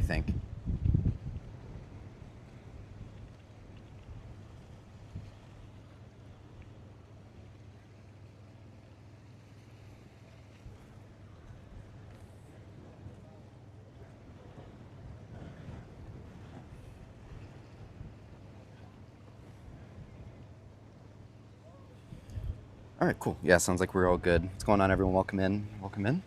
think. All right, cool. Yeah, sounds like we're all good. What's going on, everyone? Welcome in. Welcome in.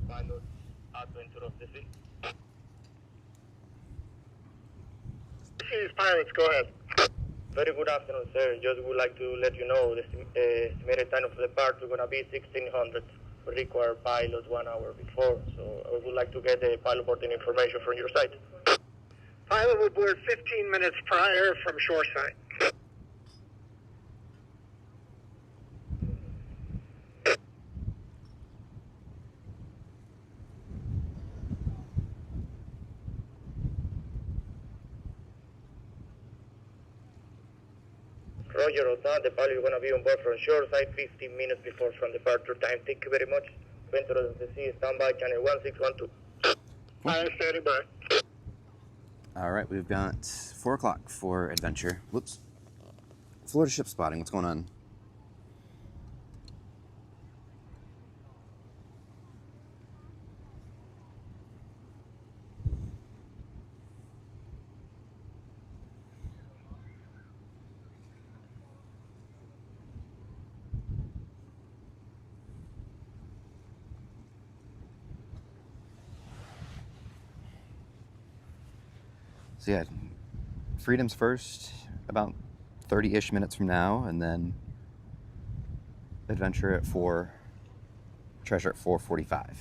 Carnival Adventure of the Sea. Pilots, go ahead. Very good afternoon, sir. Just would like to let you know the estimated time of the departure is going to be 1600. We require pilots 1 hour before, so I would like to get the pilot boarding information from your side. Pilot will board 15 minutes prior from shoreside. Roger, Otan, the pilot is going to be on board from shoreside 15 minutes before from departure time. Thank you very much. Venture of the Sea, standby, channel 1612. I'm standing by. All right, we've got 4 o'clock for adventure. Whoops. Florida ship spotting. What's going on? So yeah, Freedom's first, about 30-ish minutes from now, and then Adventure at 4, Treasure at 4:45.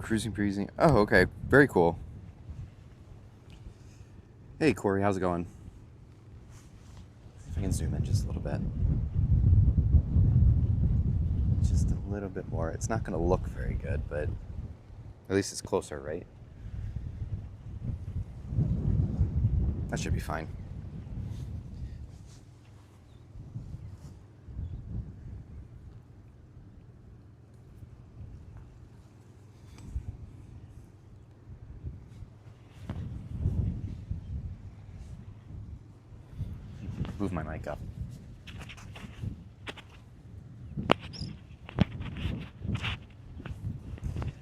Cruising. Oh, okay. Very cool. Hey, Corey, how's it going? If I can zoom in just a little bit. Just a little bit more. It's not going to look very good, but at least it's closer, right? That should be fine. Move my mic up.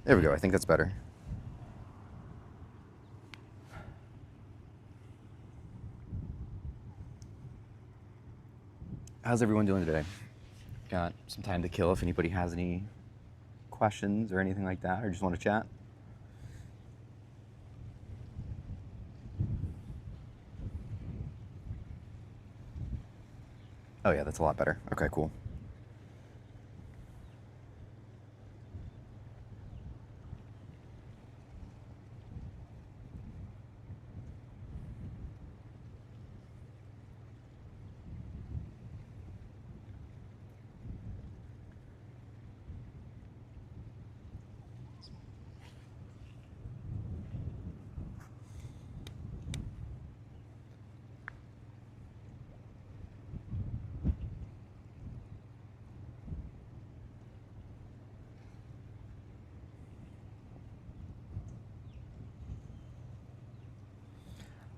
There we go. I think that's better. How's everyone doing today? Got some time to kill if anybody has any questions or anything like that, or just want to chat. Oh yeah, that's a lot better. Okay, cool.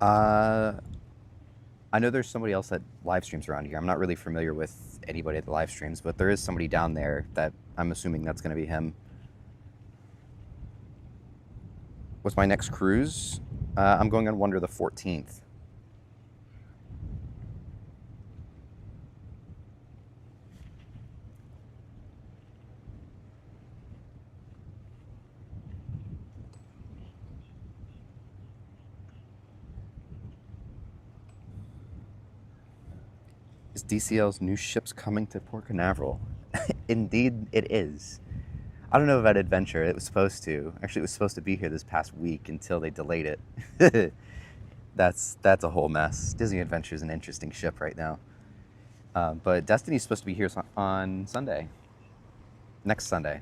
I know there's somebody else that live streams around here. I'm not really familiar with anybody that live streams, but there is somebody down there that I'm assuming that's going to be him. What's my next cruise? I'm going on Wonder the 14th. Is DCL's new ships coming to Port Canaveral? Indeed, it is. I don't know about Adventure. It was supposed to. Actually, it was supposed to be here this past week until they delayed it. That's a whole mess. Disney Adventure is an interesting ship right now. But Destiny's supposed to be here on Sunday. Next Sunday.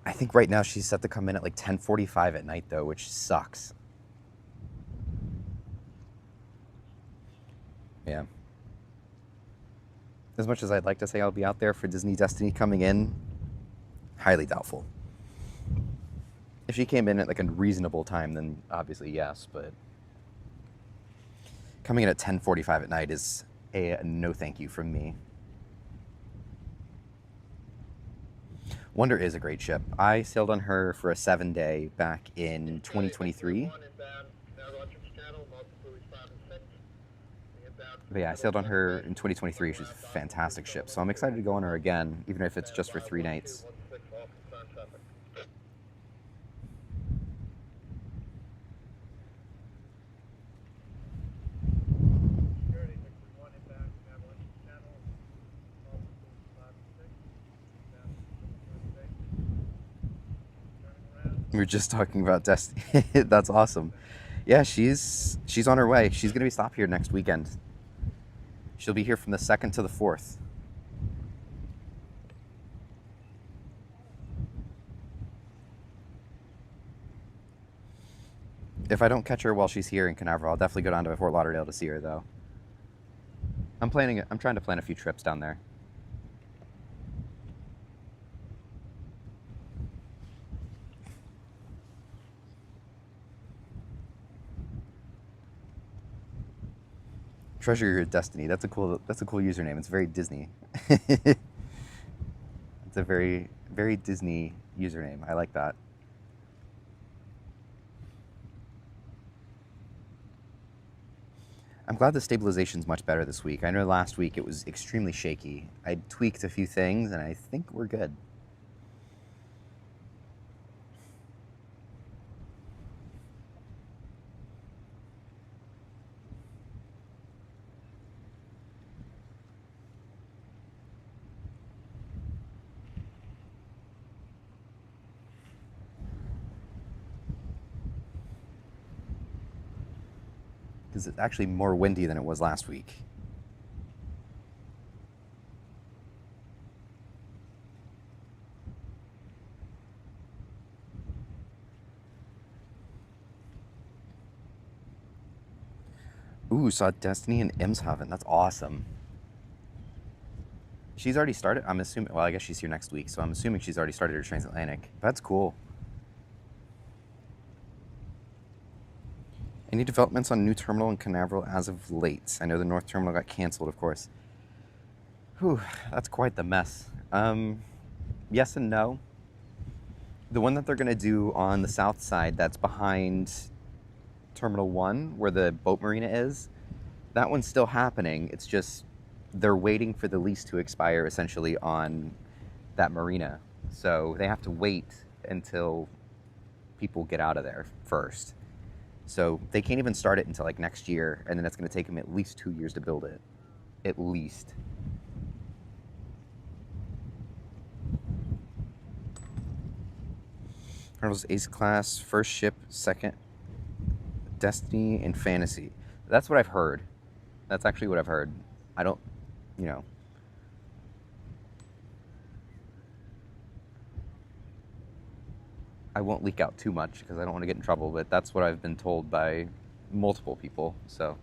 I think right now she's set to come in at like 10:45 at night though, which sucks. Yeah. As much as I'd like to say I'll be out there for Disney Destiny coming in, highly doubtful. If she came in at like a reasonable time, then obviously yes, but coming in at 10:45 at night is a no thank you from me. Wonder is a great ship. I sailed on her for a 7-day back in 2023. But yeah, I sailed on her in 2023. She's a fantastic ship. So I'm excited to go on her again, even if it's just for 3 nights. We were just talking about Destiny. That's awesome. Yeah, she's on her way. She's going to be stopped here next weekend. She'll be here from the 2nd to the 4th. If I don't catch her while she's here in Canaveral, I'll definitely go down to Fort Lauderdale to see her, though. I'm trying to plan a few trips down there. Treasure Your Destiny. That's a cool username. It's very Disney. It's a very, very Disney username. I like that. I'm glad the stabilization's much better this week. I know last week it was extremely shaky. I tweaked a few things and I think we're good. Because it's actually more windy than it was last week. Ooh, saw Destiny in Emshaven. That's awesome. She's already started, I'm assuming, well, I guess she's here next week, so I'm assuming she's already started her transatlantic. That's cool. Any developments on new terminal in Canaveral as of late? I know the north terminal got canceled, of course. Whew, that's quite the mess. Yes and no. The one that they're going to do on the south side that's behind Terminal 1, where the boat marina is, that one's still happening. It's just they're waiting for the lease to expire, essentially, on that marina. So they have to wait until people get out of there first. So they can't even start it until like next year, and then it's going to take them at least 2 years to build it. At least. Carnival's Ace Class, first ship, second Destiny, and Fantasy. That's what I've heard. That's actually what I've heard. I don't, you know. I won't leak out too much because I don't want to get in trouble, but that's what I've been told by multiple people, so.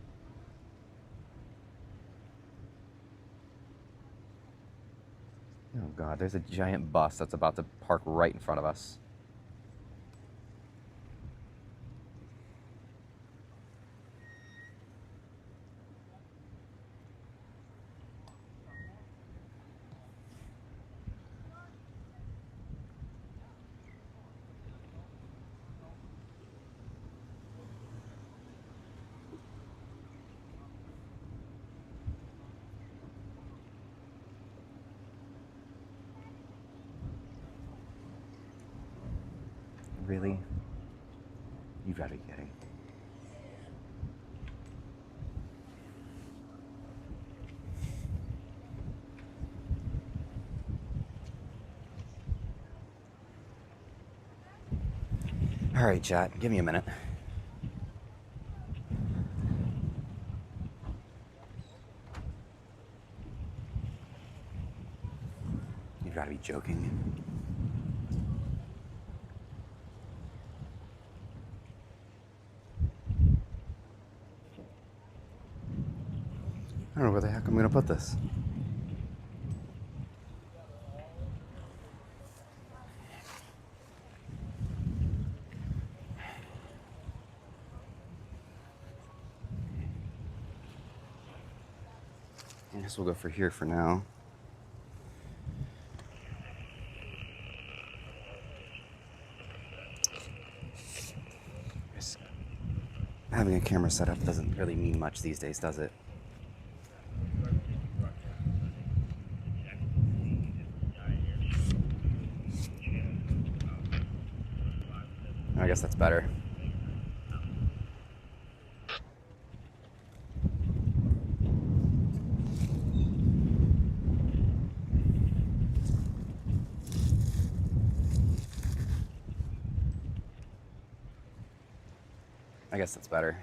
Oh God, there's a giant bus that's about to park right in front of us. Really? You've got to be kidding. All right, chat, give me a minute. You've got to be joking. I don't know where the heck I'm going to put this. I guess we'll go for here for now. Having a camera set up doesn't really mean much these days, does it? I guess that's better. I guess that's better.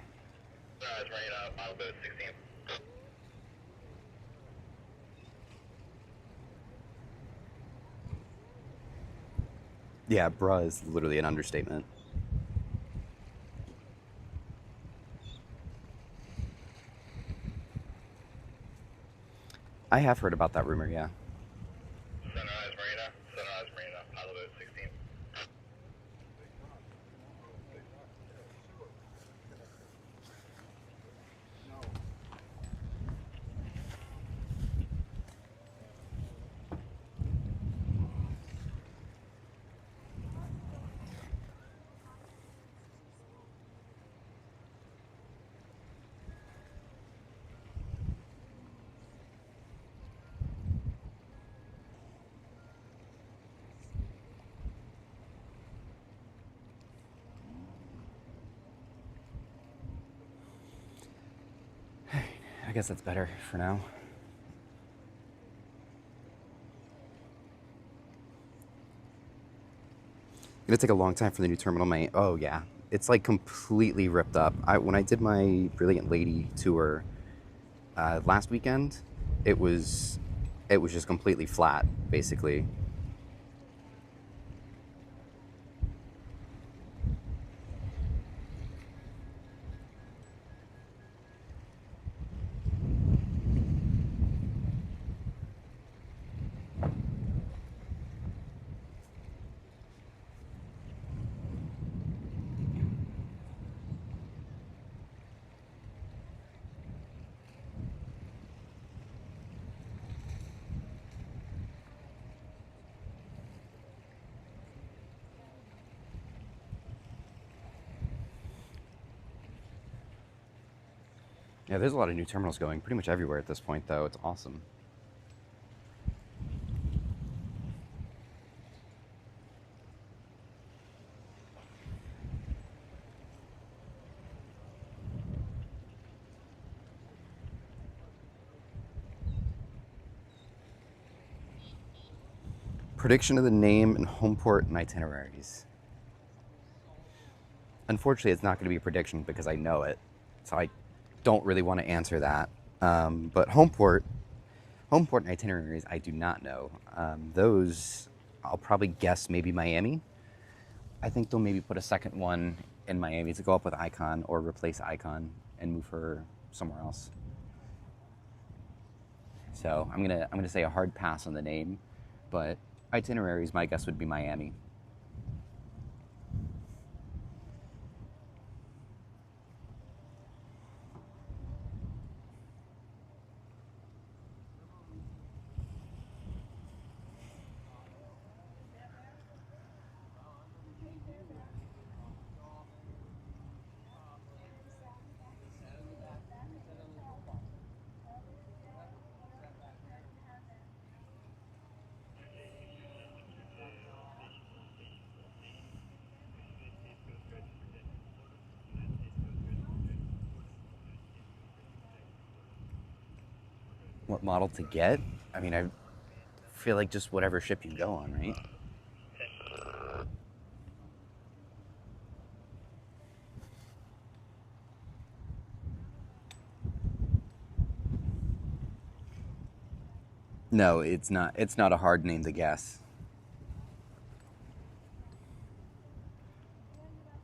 Yeah, bruh is literally an understatement. I have heard about that rumor, yeah. Sunrise Marina, Malibu 16. I guess that's better for now. It'll take a long time for the new terminal. Oh yeah, it's like completely ripped up. When I did my Brilliant Lady tour last weekend, it was just completely flat, basically. Yeah, there's a lot of new terminals going pretty much everywhere at this point, though. It's awesome. Prediction of the name and home port and itineraries. Unfortunately, it's not going to be a prediction because I know it, so I don't really want to answer that. But home port and itineraries, I do not know. Those, I'll probably guess maybe Miami. I think they'll maybe put a second one in Miami to go up with Icon or replace Icon and move her somewhere else. So I'm gonna say a hard pass on the name, but itineraries, my guess would be Miami. What model to get? I mean, I feel like just whatever ship you go on, right? No, it's not. It's not a hard name to guess.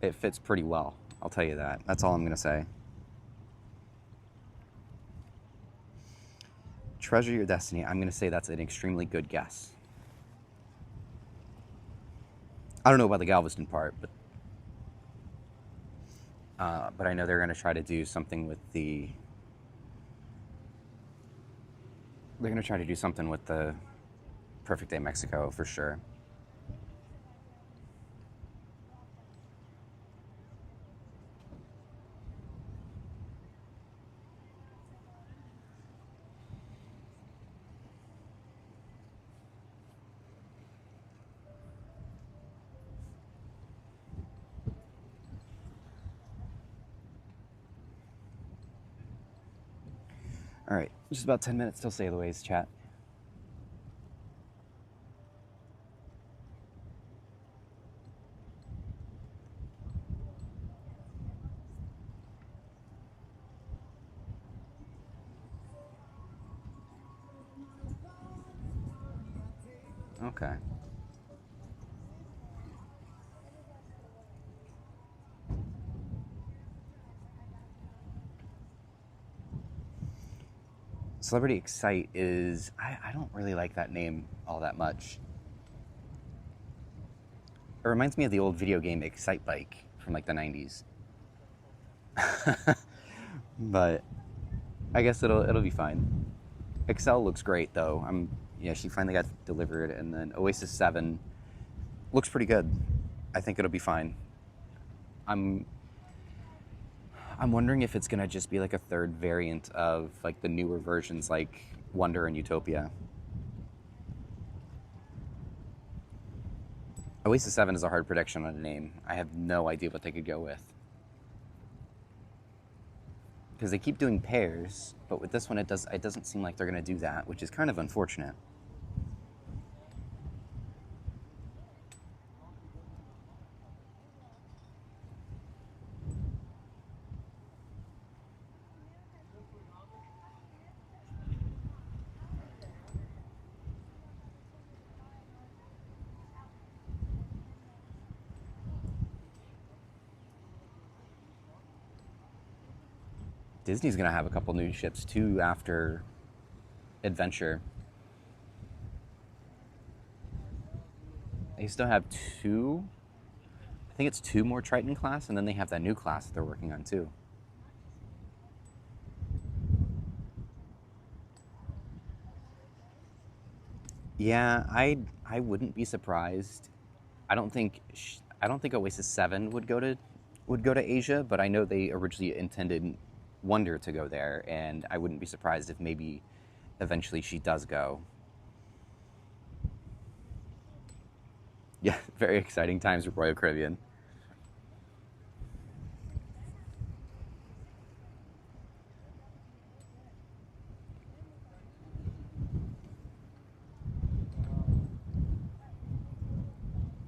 It fits pretty well. I'll tell you that. That's all I'm gonna say. Treasure Your Destiny. I'm gonna say that's an extremely good guess. I don't know about the Galveston part, but I know they're gonna try to do something with the. They're gonna try to do something with the Perfect Day Mexico for sure. All right, just about 10 minutes till sail aways, chat. Okay. Celebrity Excite is, I don't really like that name all that much. It reminds me of the old video game Excite Bike from like the 90s. But I guess it'll be fine. Excel looks great though. Yeah, she finally got delivered, and then Oasis 7 looks pretty good. I think it'll be fine. I'm wondering if it's gonna just be like a third variant of like the newer versions like Wonder and Utopia. Oasis 7 is a hard prediction on a name. I have no idea what they could go with. Because they keep doing pairs, but with this one it doesn't seem like they're gonna do that, which is kind of unfortunate. Disney's gonna have a couple new ships too after Adventure. They still have two. I think it's two more Triton class, and then they have that new class that they're working on too. Yeah, I wouldn't be surprised. I don't think Oasis 7 would go to Asia, but I know they originally intended Wonder to go there, and I wouldn't be surprised if maybe eventually she does go. Yeah, very exciting times with Royal Caribbean.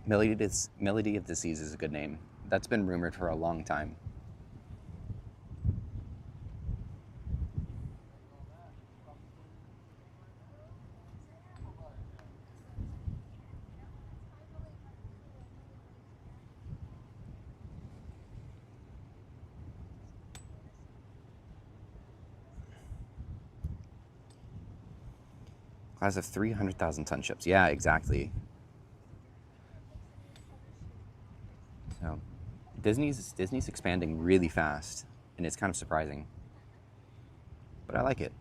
Melody of the Seas is a good name. That's been rumored for a long time. Class of 300,000 ton ships. Yeah, exactly. So Disney's expanding really fast, and it's kind of surprising. But I like it.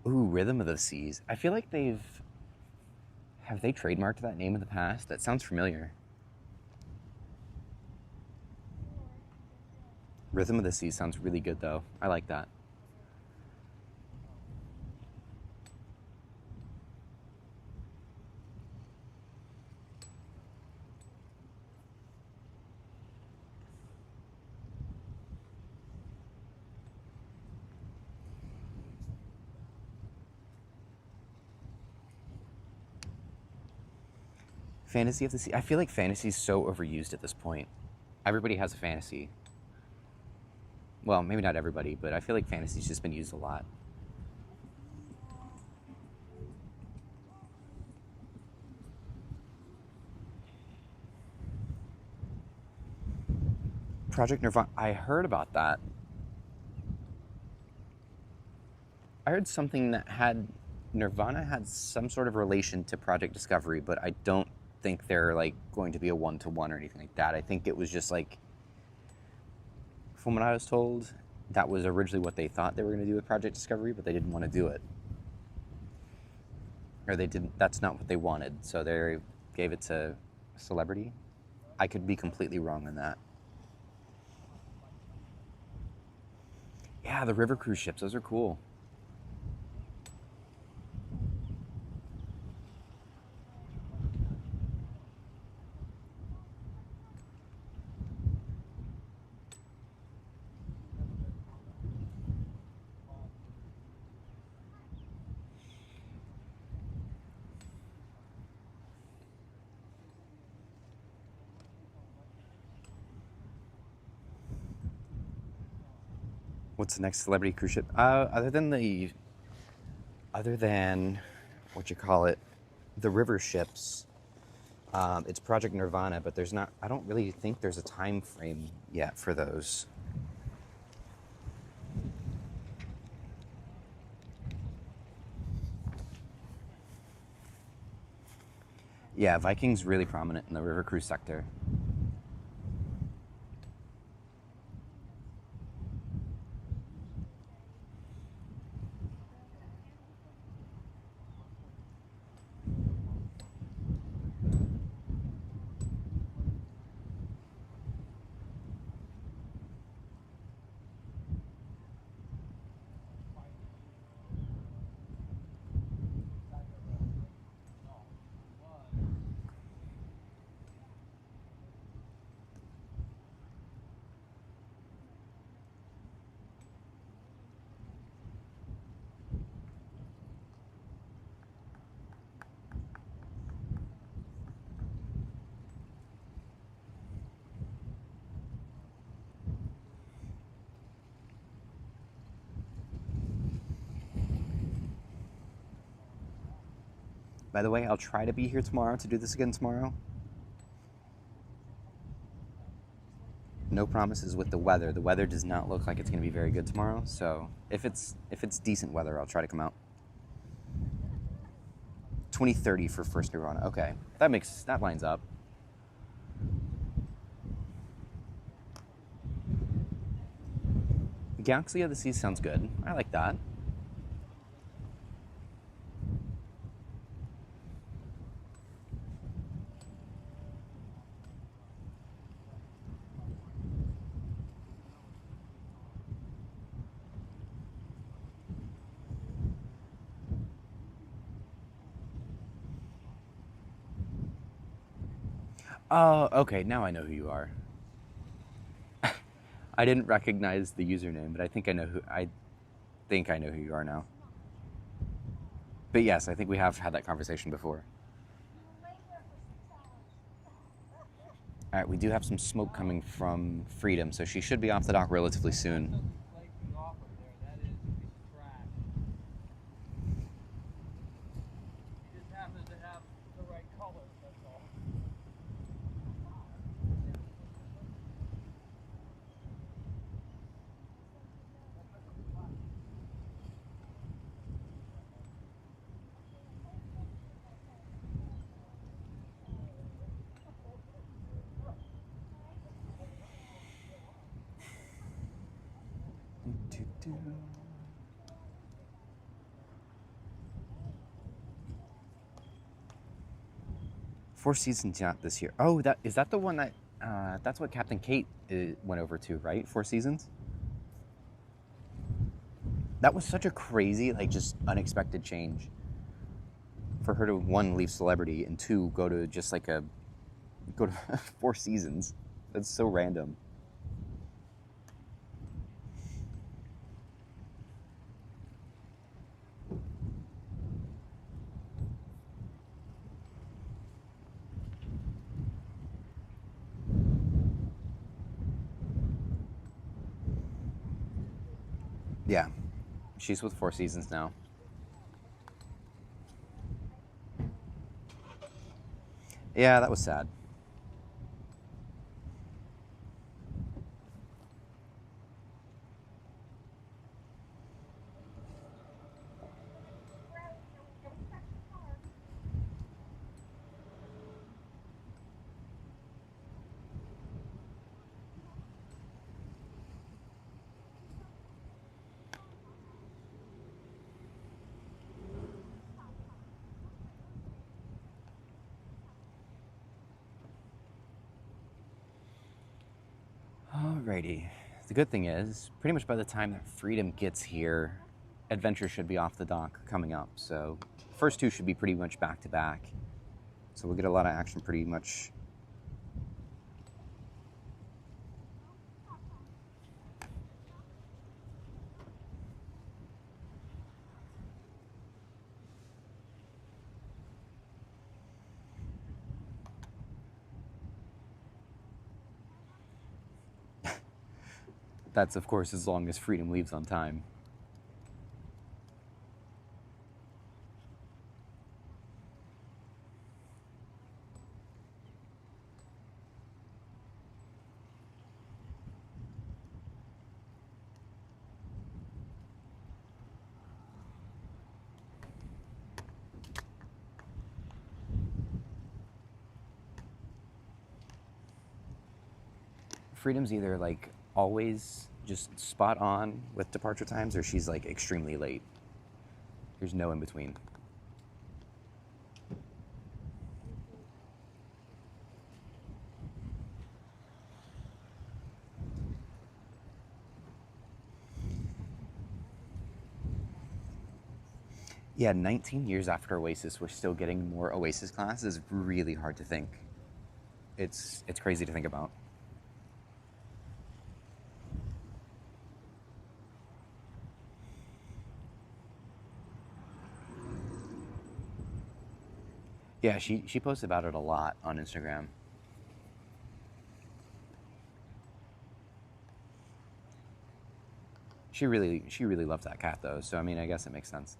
Ooh, Rhythm of the Seas. I feel like have they trademarked that name in the past? That sounds familiar. Rhythm of the Seas sounds really good though. I like that. Fantasy of the Sea. I feel like fantasy's so overused at this point. Everybody has a fantasy. Well, maybe not everybody, but I feel like fantasy's just been used a lot. Project Nirvana. I heard about that. I heard something that had Nirvana had some sort of relation to Project Discovery, but I don't think they're like going to be a one-to-one or anything like that. I think it was just like, from what I was told, that was originally what they thought they were going to do with Project Discovery, but they didn't want to do it. Or they didn't, that's not what they wanted, so they gave it to Celebrity. I could be completely wrong on that. Yeah, the river cruise ships, those are cool. What's the next celebrity cruise ship? Other than what you call it, the river ships. It's Project Nirvana, but there's not. I don't really think there's a time frame yet for those. Yeah, Viking's really prominent in the river cruise sector. By the way, I'll try to be here tomorrow to do this again tomorrow. No promises with the weather. The weather does not look like it's going to be very good tomorrow. So if it's decent weather, I'll try to come out. 2030 for first Nirvana. Okay, that lines up. Galaxy of the Seas sounds good. I like that. Oh, okay. Now I know who you are. I didn't recognize the username, but I think I know who you are now. But yes, I think we have had that conversation before. All right, we do have some smoke coming from Freedom, so she should be off the dock relatively soon. Four Seasons not this year. Oh, that is that the one that that's what Captain Kate went over to, right? Four Seasons. That was such a crazy, like, just unexpected change for her to, one, leave Celebrity, and two, go to just like go to Four Seasons. That's so random. Yeah, she's with Four Seasons now. Yeah, that was sad. Alrighty. The good thing is, pretty much by the time that Freedom gets here, Adventure should be off the dock coming up. So, first two should be pretty much back to back. So we'll get a lot of action pretty much. That's, of course, as long as Freedom leaves on time. Freedom's either like always just spot on with departure times, or she's like extremely late. There's no in between. Yeah, 19 years after Oasis, we're still getting more Oasis classes. Is really hard to think. It's crazy to think about. Yeah, she posts about it a lot on Instagram. She really loved that cat though, so I mean I guess it makes sense.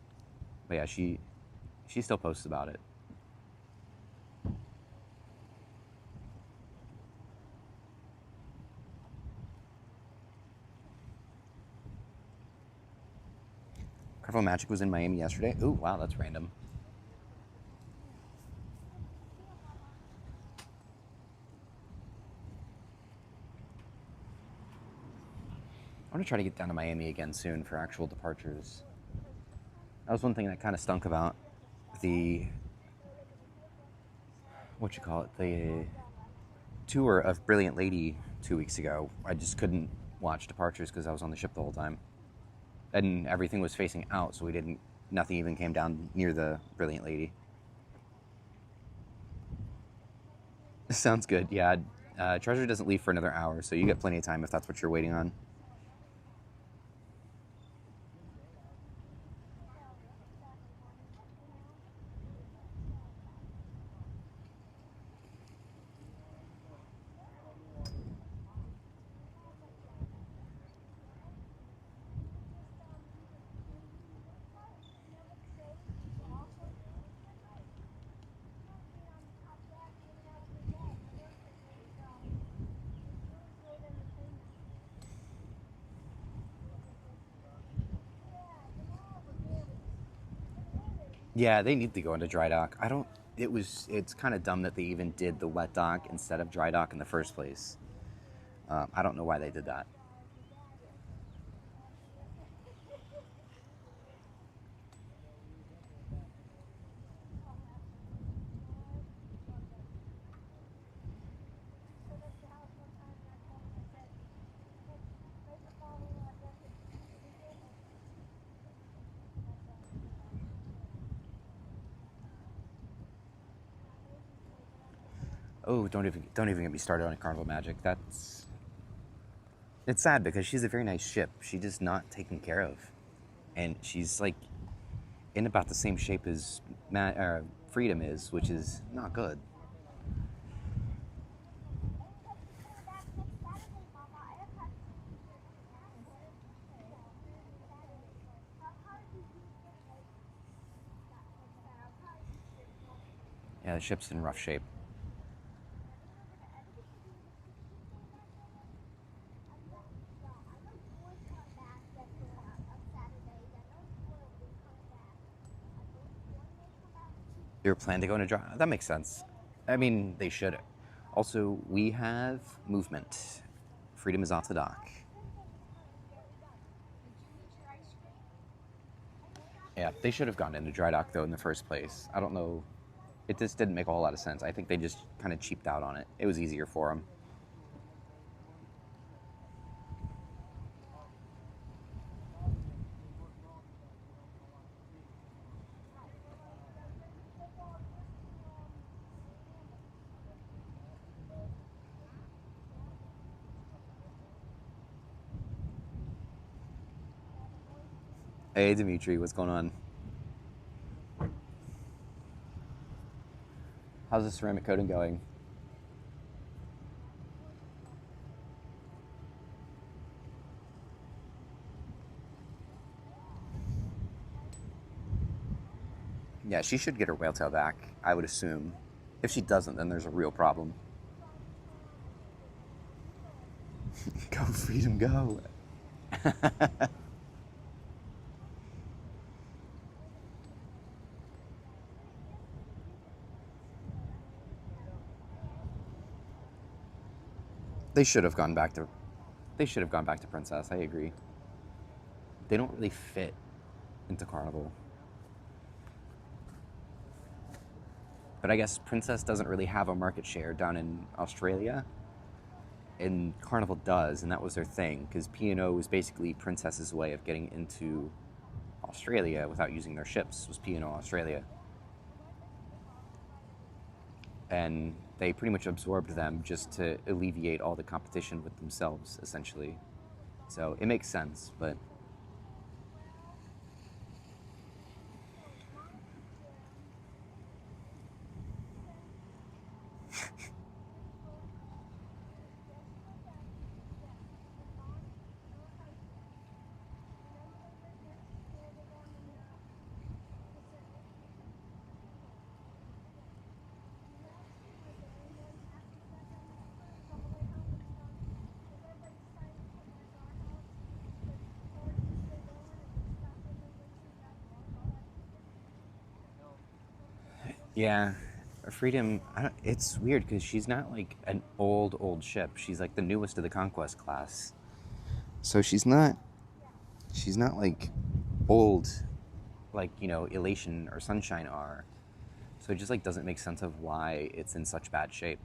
But yeah, she still posts about it. Carnival Magic was in Miami yesterday. Ooh, wow, that's random. I want to try to get down to Miami again soon for actual departures. That was one thing that kind of stunk about the, what you call it, the tour of Brilliant Lady 2 weeks ago. I just couldn't watch departures because I was on the ship the whole time. And everything was facing out, so nothing even came down near the Brilliant Lady. Sounds good, yeah. Treasure doesn't leave for another hour, so you get plenty of time if that's what you're waiting on. Yeah, they need to go into dry dock. I don't. It's kind of dumb that they even did the wet dock instead of dry dock in the first place. I don't know why they did that. Oh, don't even get me started on Carnival Magic. It's sad because she's a very nice ship. She's just not taken care of, and she's like in about the same shape as Freedom is, which is not good. Yeah, the ship's in rough shape. They were planning to go into dry. That makes sense. I mean, they should. Also, we have movement. Freedom is off the dock. Yeah, they should have gone into dry dock though in the first place. I don't know. It just didn't make a whole lot of sense. I think they just kind of cheaped out on it. It was easier for them. Hey, Dimitri, what's going on? How's the ceramic coating going? Yeah, she should get her whale tail back, I would assume. If she doesn't, then there's a real problem. Go, Freedom, go. They should have gone back to. They should have gone back to Princess. I agree. They don't really fit into Carnival. But I guess Princess doesn't really have a market share down in Australia, and Carnival does, and that was their thing because P&O was basically Princess's way of getting into Australia without using their ships. Was P&O Australia, and they pretty much absorbed them just to alleviate all the competition with themselves, essentially. So it makes sense, but yeah, Freedom. It's weird because she's not like an old ship. She's like the newest of the Conquest class. So she's not. She's not like old, like Elation or Sunshine are. So it just like doesn't make sense of why it's in such bad shape.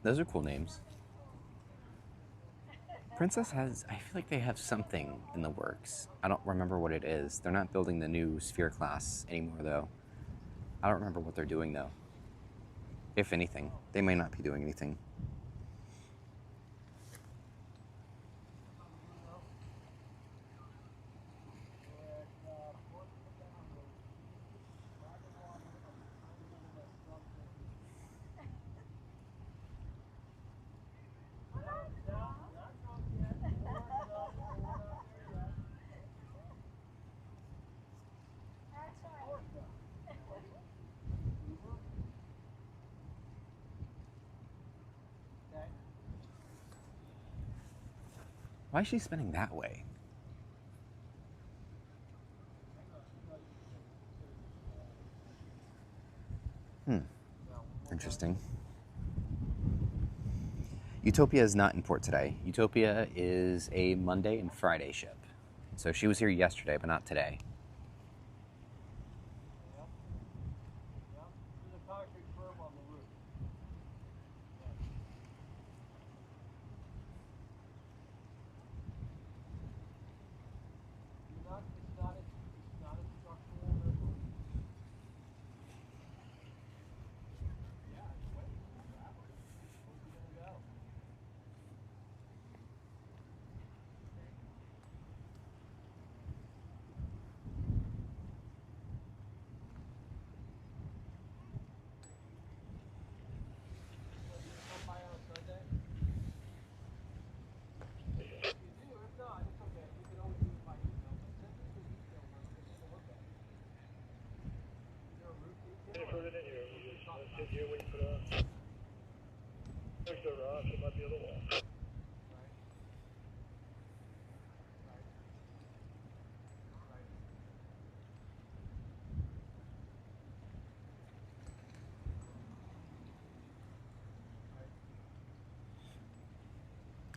Those are cool names. Princess has, I feel like they have something in the works. I don't remember what it is. They're not building the new Sphere class anymore, though. I don't remember what they're doing, though. If anything, they may not be doing anything. Why is she spinning that way? Interesting. Utopia is not in port today. Utopia is a Monday and Friday ship. So she was here yesterday, but not today.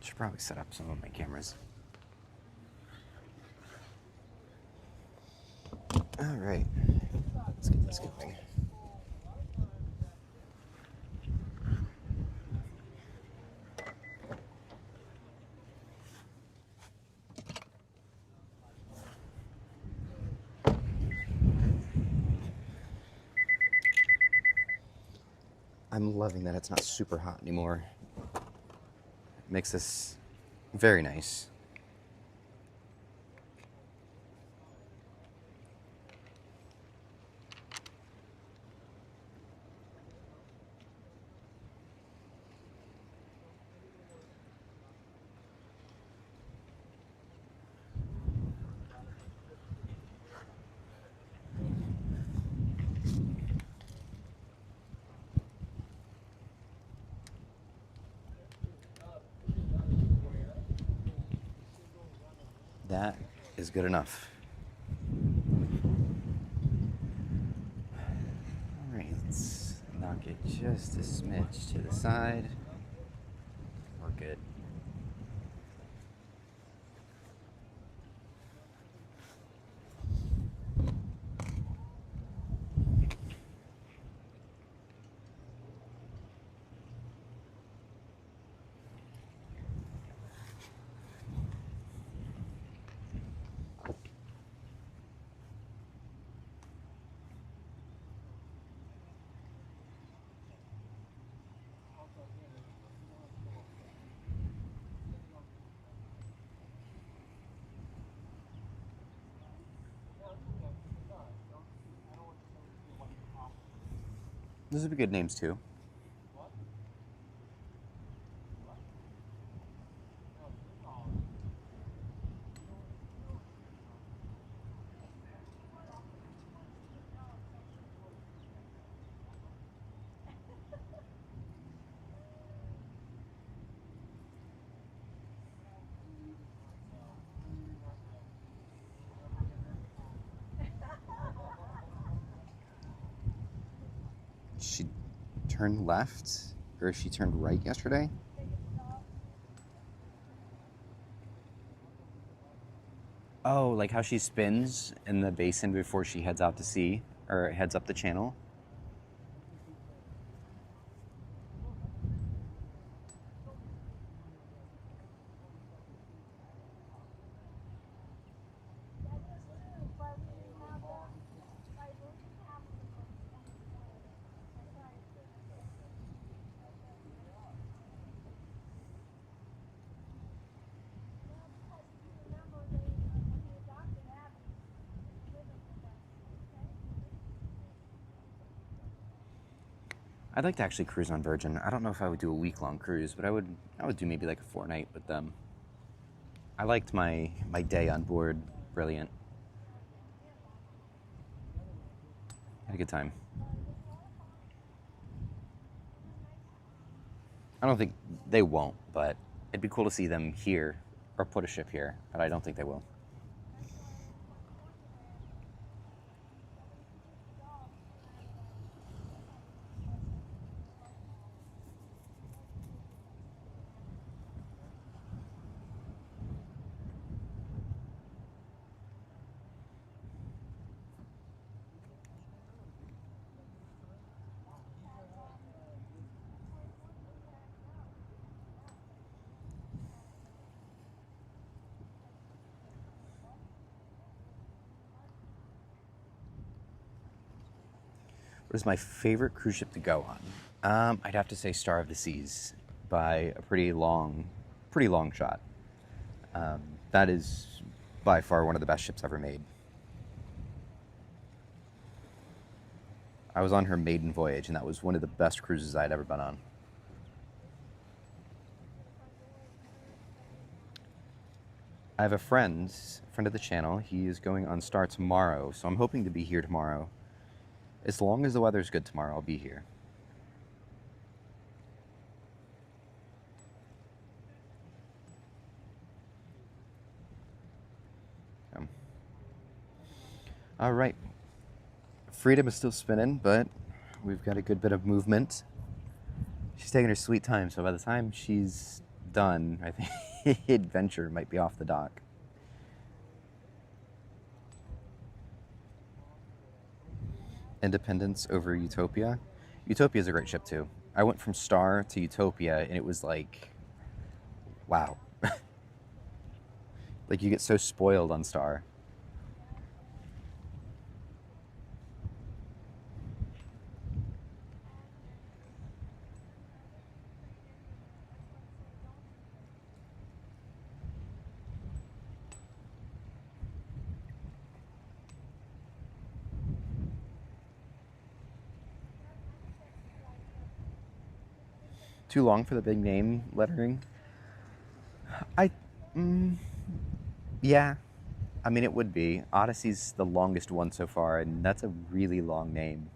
Should probably set up some of my cameras. All right, let's get this going. I'm loving that it's not super hot anymore. It makes this very nice. That is good enough. All right, let's knock it just a smidge to the side. We're good. Those would be good names too. She turned left, or she turned right yesterday? Oh, like how she spins in the basin before she heads out to sea, or heads up the channel? I'd like to actually cruise on Virgin. I don't know if I would do a week-long cruise, but I would do maybe like a fortnight with them. I liked my day on board. Brilliant. Had a good time. I don't think they won't, but it'd be cool to see them here or put a ship here, but I don't think they will. What is my favorite cruise ship to go on? I'd have to say Star of the Seas by a pretty long shot. That is by far one of the best ships ever made. I was on her maiden voyage, and that was one of the best cruises I'd ever been on. I have a friend of the channel. He is going on Star tomorrow, so I'm hoping to be here tomorrow. As long as the weather's good tomorrow, I'll be here. All right. Freedom is still spinning, but we've got a good bit of movement. She's taking her sweet time, so by the time she's done, I think Adventure might be off the dock. Independence over Utopia. Utopia is a great ship too. I went from Star to Utopia, and it was like, wow. Like, you get so spoiled on Star. Too long for the big name lettering? Yeah. I mean, it would be. Odyssey's the longest one so far, and that's a really long name.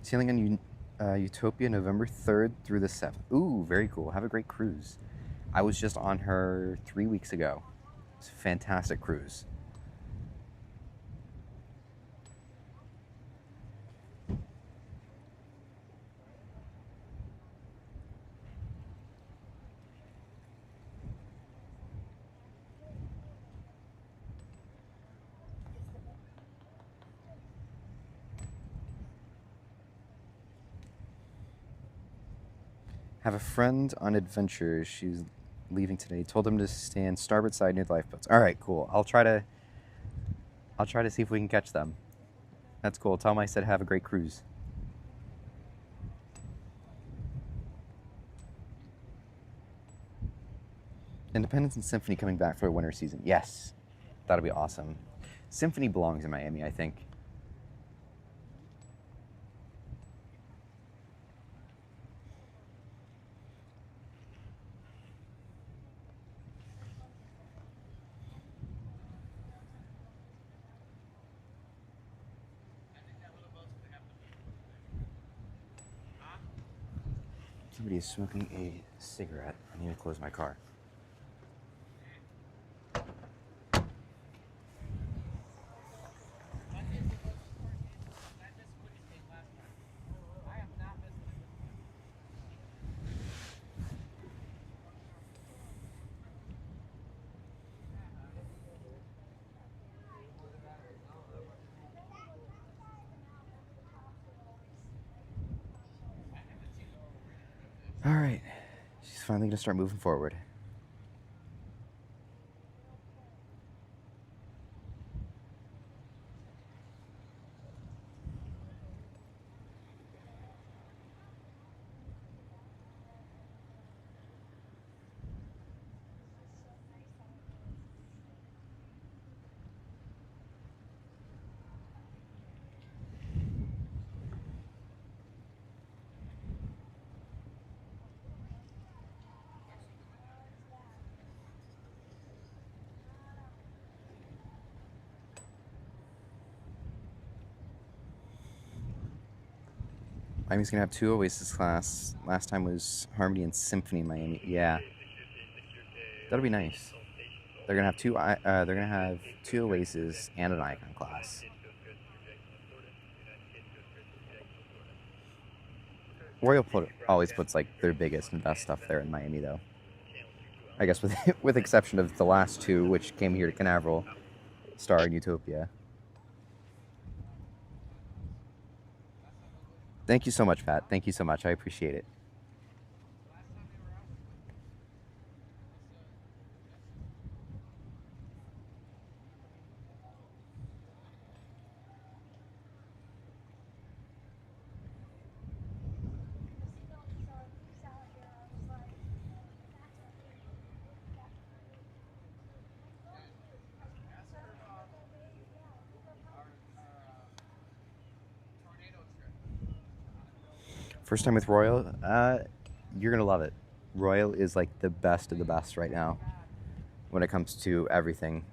Sailing on Utopia November 3rd through the 7th. Ooh, very cool. Have a great cruise. I was just on her 3 weeks ago. It's a fantastic cruise. Have a friend on adventure. She's leaving today. Told him to stand starboard side near the lifeboats. All right, cool. I'll try to see if we can catch them. That's cool. Tell them I said have a great cruise. Independence and Symphony coming back for a winter season. Yes, that'll be awesome. Symphony belongs in Miami, I think. Somebody is smoking a cigarette. I need to close my car. All right, she's finally gonna start moving forward. Miami's gonna have 2 Oasis class. Last time was Harmony and Symphony in Miami. Yeah, that'll be nice. They're gonna have two Oasis and an Icon class. Always puts like their biggest and best stuff there in Miami, though. I guess with with exception of the last 2, which came here to Canaveral, Star and Utopia. Thank you so much, Pat. Thank you so much. I appreciate it. First time with Royal, you're gonna love it. Royal is like the best of the best right now when it comes to everything.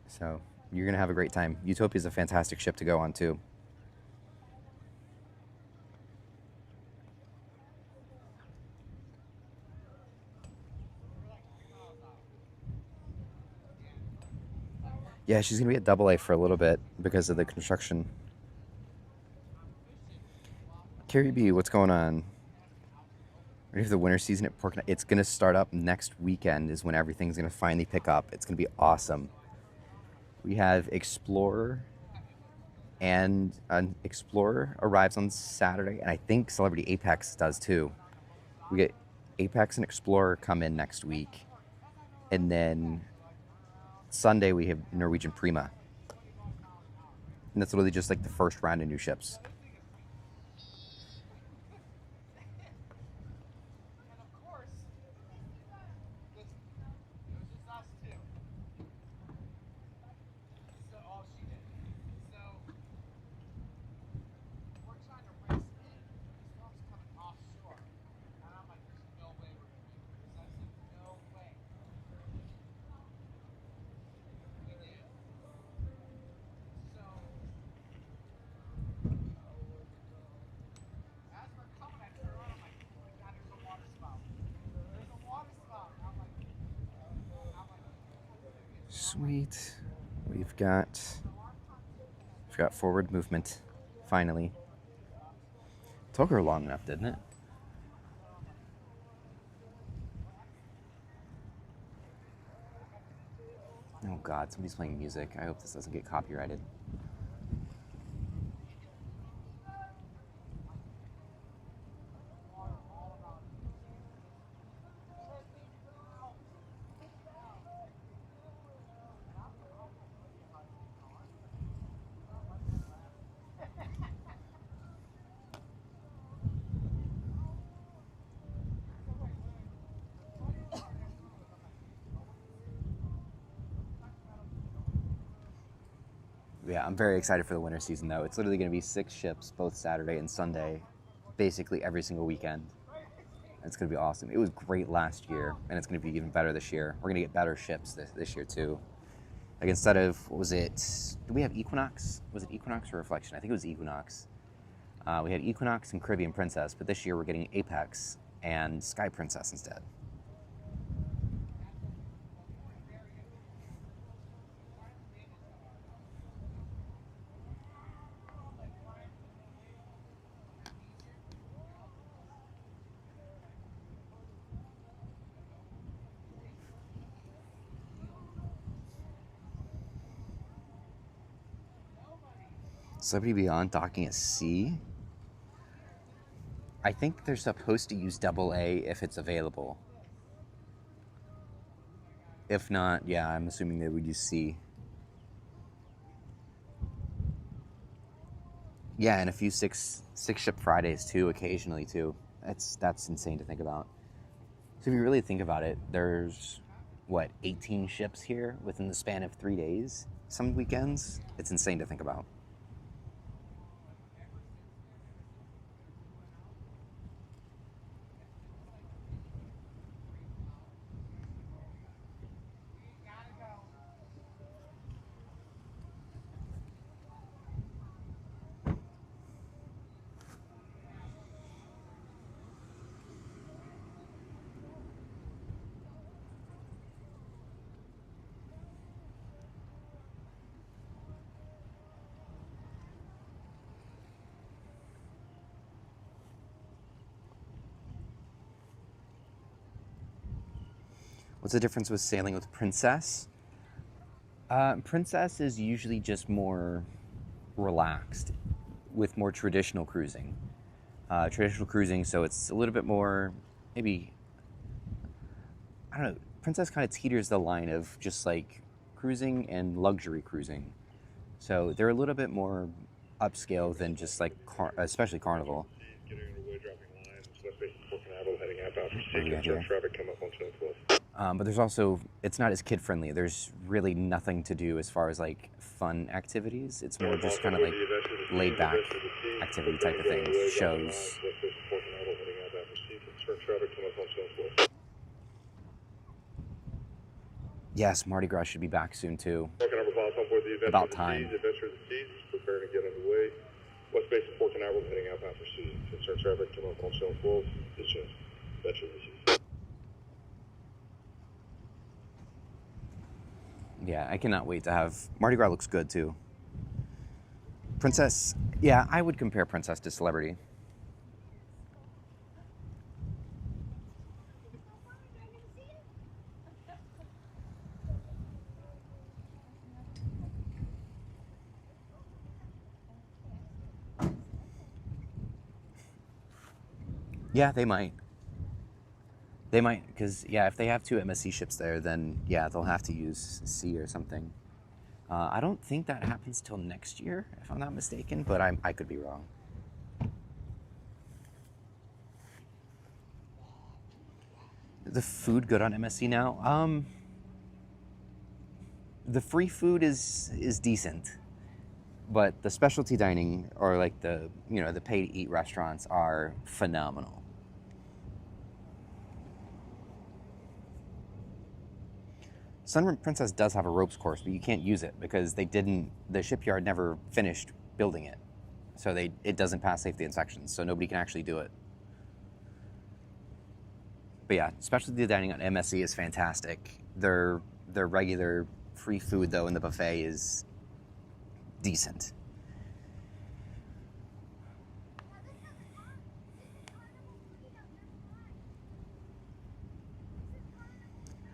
So you're gonna have a great time. Utopia is a fantastic ship to go on too. Yeah, she's gonna be at Double A for a little bit because of the construction. Carrie B, what's going on? Ready for the winter season at Port Canaveral? It's gonna start up next weekend. Is when everything's gonna finally pick up. It's gonna be awesome. We have Explorer, and an Explorer arrives on Saturday, and I think Celebrity Apex does too. We get Apex and Explorer come in next week, and then Sunday we have Norwegian Prima, and that's literally just like the first round of new ships. Sweet. We've got forward movement, finally. Took her long enough, didn't it? Oh God, somebody's playing music. I hope this doesn't get copyrighted. Yeah, I'm very excited for the winter season, though. It's literally going to be 6 ships, both Saturday and Sunday, basically every single weekend. It's going to be awesome. It was great last year, and it's going to be even better this year. We're going to get better ships this year, too. Like, instead of, what was it? Did we have Equinox? Was it Equinox or Reflection? I think it was Equinox. We had Equinox and Caribbean Princess, but this year we're getting Apex and Sky Princess instead. Celebrity Beyond docking at sea? I think they're supposed to use Double A if it's available. If not, yeah, I'm assuming they would use C. Yeah, and a few six ship Fridays too, occasionally too. That's insane to think about. So if you really think about it, there's what, 18 ships here within the span of 3 days? Some weekends? It's insane to think about. What's the difference with sailing with Princess? Princess is usually just more relaxed with more traditional cruising. So it's a little bit more, maybe, I don't know, Princess kind of teeters the line of just like cruising and luxury cruising. So they're a little bit more upscale than just like, especially Carnival. Getting underway, dropping lines, west base of Port Canaveral, heading outbound for What do we got here? traffic come up on 212. But there's also, it's not as kid friendly. There's really nothing to do as far as like fun activities. It's more just kind of like laid back activity type of things, shows. West base of Port Canaveral, heading outbound for Seaford, traffic come up on 212. Yes, Mardi Gras should be back soon too. Port Canaveral files on board the Adventure About of the time. Seas. Adventure of the Seas is preparing to get underway. West base of Port Canaveral, heading outbound for Seaford, traffic come up on 212. This is Adventure of the Seas. Yeah, I cannot wait to have, Mardi Gras looks good too. Princess, yeah, I would compare Princess to Celebrity. Yeah, they might. They might, because, yeah, if they have 2 MSC ships there, then, yeah, they'll have to use C or something. I don't think that happens till next year, if I'm not mistaken, but I could be wrong. The food good on MSC now? The free food is decent, but the specialty dining, or like the, you know, the pay-to-eat restaurants are phenomenal. Sun Princess does have a ropes course, but you can't use it because the shipyard never finished building it. So it doesn't pass safety inspections, so nobody can actually do it. But yeah, specialty dining on MSC is fantastic. Their regular free food, though, in the buffet is decent.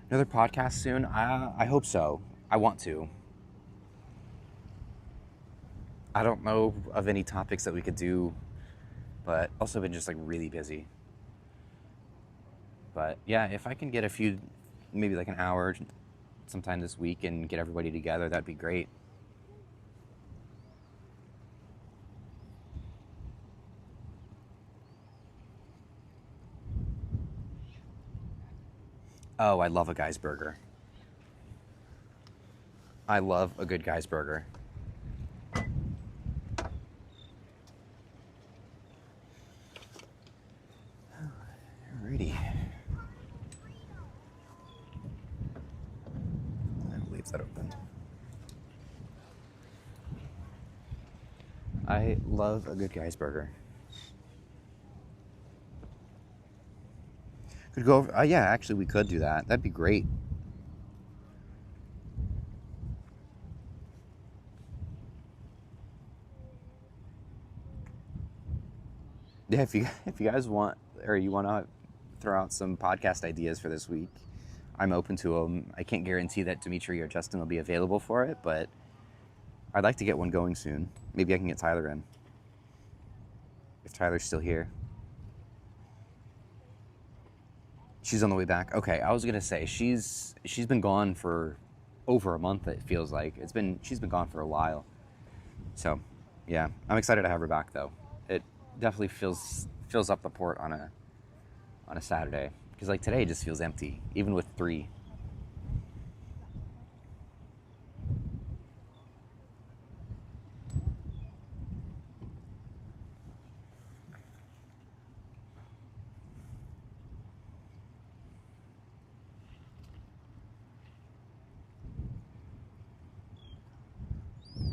Another podcast soon? I hope so. I want to. I don't know of any topics that we could do, but also been just like really busy. But yeah, if I can get a few, maybe like an hour sometime this week and get everybody together, that'd be great. Oh, I love a Guy's Burger. I love a good Guy's Burger. Alrighty. I'll leave that open. I love a good Guy's Burger. Could go over, yeah, actually we could do that. That'd be great. Yeah, if you guys want, or you want to throw out some podcast ideas for this week, I'm open to them. I can't guarantee that Dimitri or Justin will be available for it, but I'd like to get one going soon. Maybe I can get Tyler in, if Tyler's still here. She's on the way back. Okay, I was gonna say she's been gone for over a month. It feels like she's been gone for a while. So, yeah, I'm excited to have her back though. It definitely fills up the port on a Saturday, because like today just feels empty, even with 3.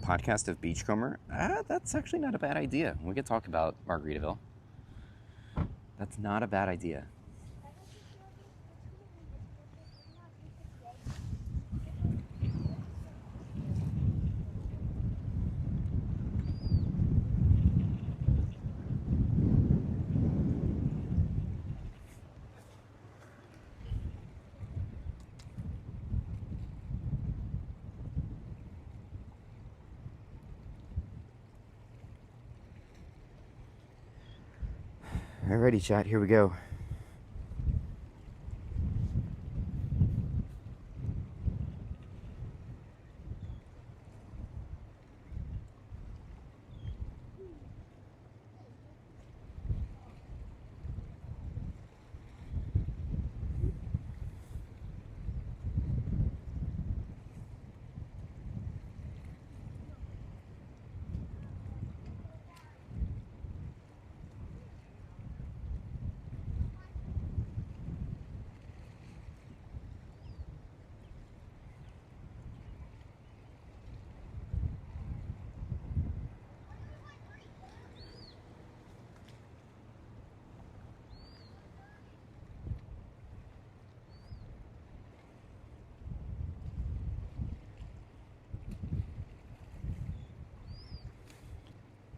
Podcast of Beachcomber. That's actually not a bad idea. We could talk about Margaritaville. That's not a bad idea. Alrighty, chat, here we go.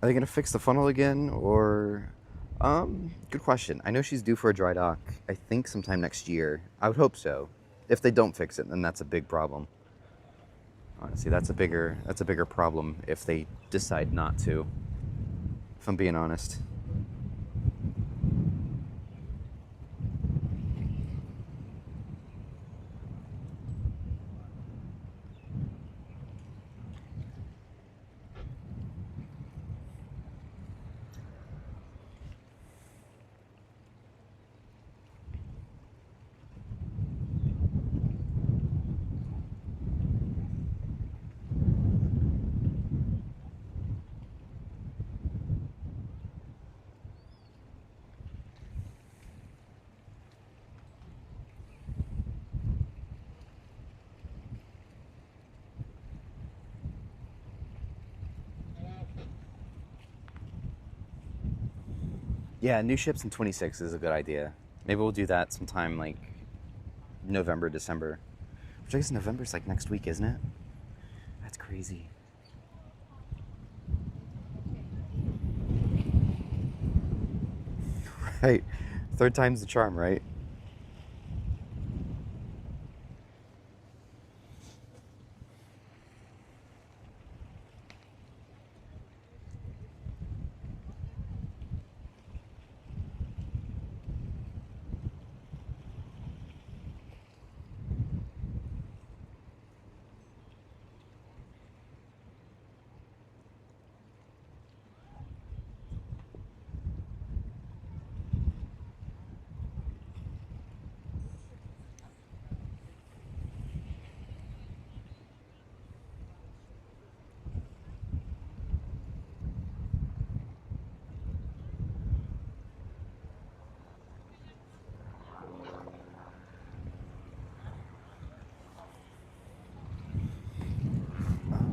Are they gonna fix the funnel again, or... good question. I know she's due for a dry dock, I think sometime next year. I would hope so. If they don't fix it, then that's a big problem. Honestly, that's a bigger problem if they decide not to, if I'm being honest. Yeah, new ships in 26 is a good idea. Maybe we'll do that sometime like November, December. Which I guess November's like next week, isn't it? That's crazy. Right. Third time's the charm, right?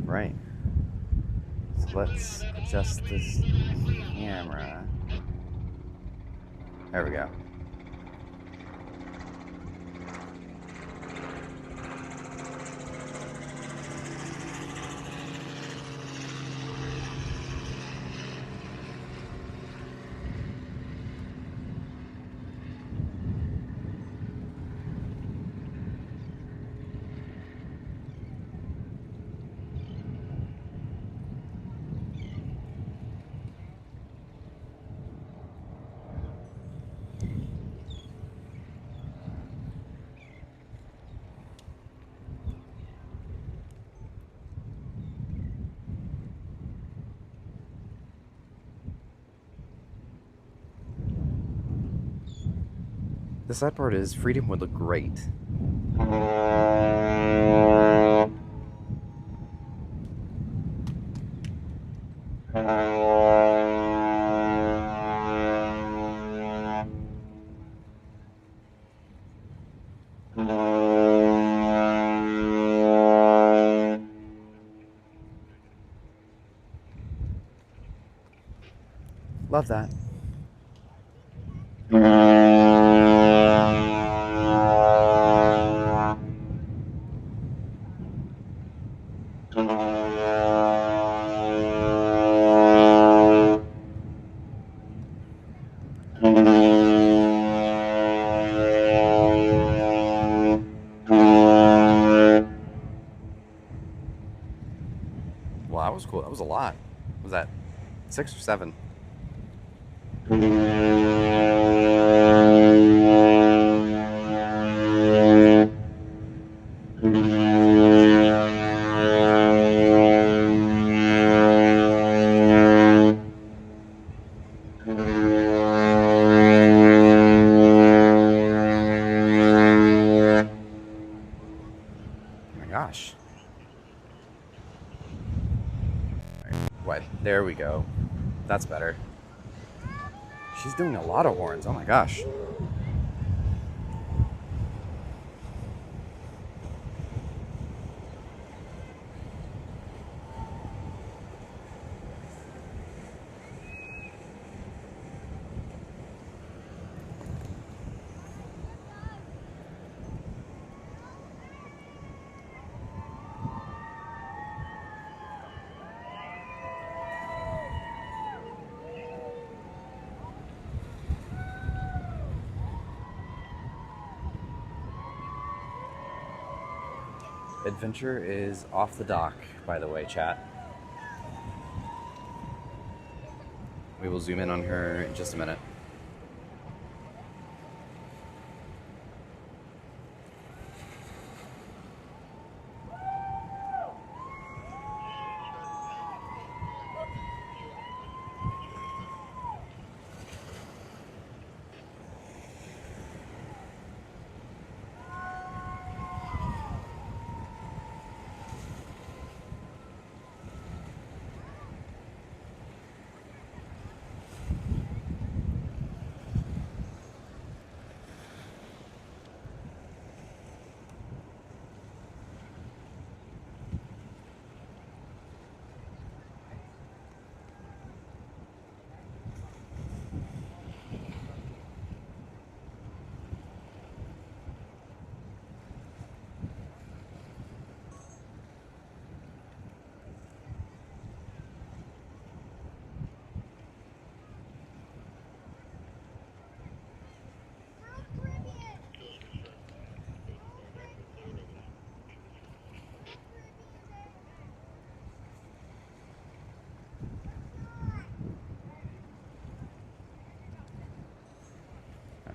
Right. So let's adjust this camera. There we go. The sad part is Freedom would look great. Love that. Wow, that was cool. That was a lot. Was that 6 or 7? There we go. That's better. She's doing a lot of horns. Oh my gosh. Adventure is off the dock, by the way, chat. We will zoom in on her in just a minute.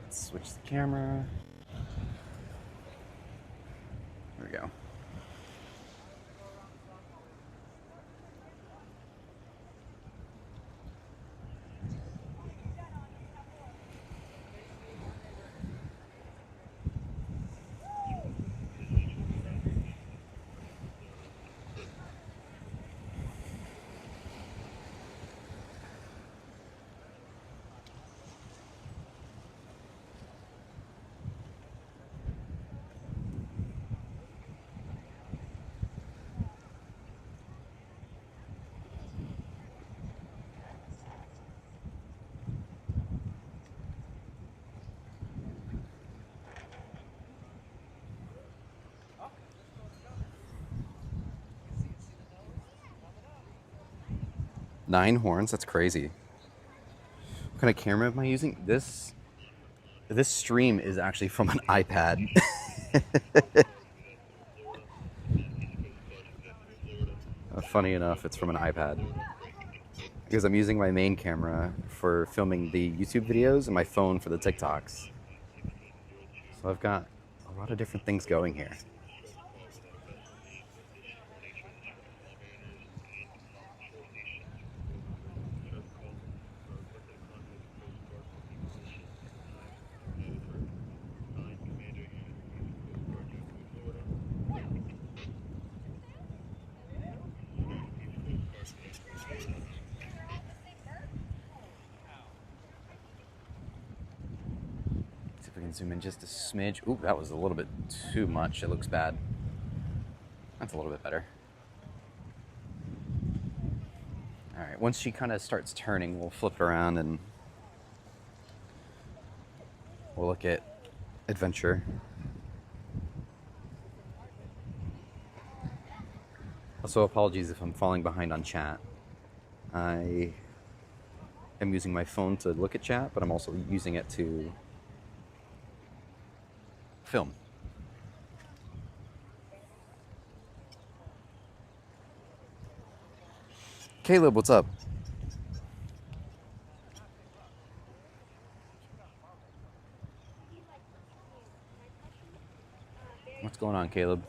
Let's switch the camera. There we go. Nine horns, that's crazy. What kind of camera am I using? This stream is actually from an iPad. Funny enough, it's from an iPad. Because I'm using my main camera for filming the YouTube videos and my phone for the TikToks. So I've got a lot of different things going here. Zoom in just a smidge. Ooh, that was a little bit too much. It looks bad. That's a little bit better. All right, once she kind of starts turning, we'll flip it around and we'll look at Adventure. Also, apologies if I'm falling behind on chat. I am using my phone to look at chat, but I'm also using it to film. Caleb, what's up? What's going on, Caleb?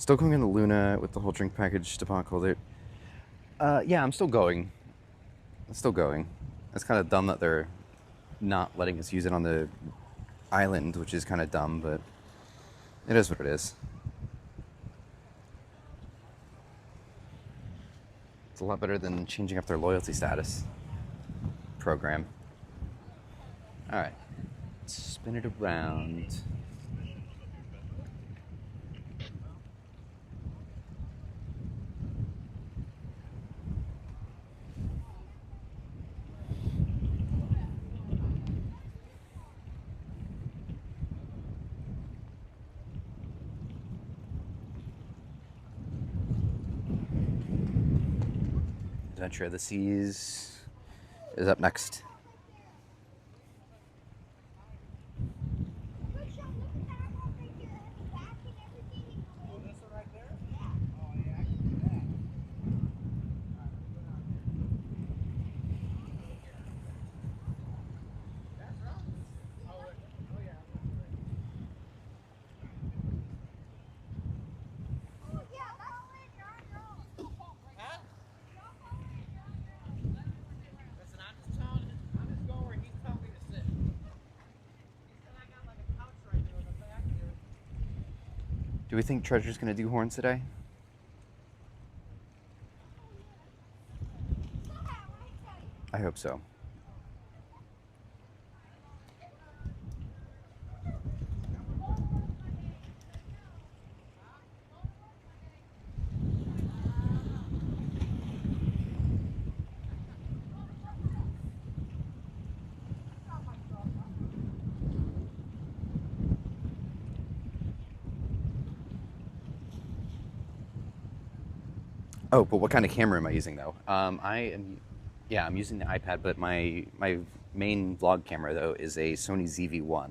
Still going in the Luna with the whole drink package debacle there. Yeah, I'm still going. I'm still going. It's kind of dumb that they're not letting us use it on the island, which is kind of dumb, but it is what it is. It's a lot better than changing up their loyalty status program. All right, spin it around. Adventure of the Seas is up next. Do we think Treasure's gonna do horns today? I hope so. Oh, but what kind of camera am I using though? I'm using the iPad, but my main vlog camera though is a Sony ZV-1.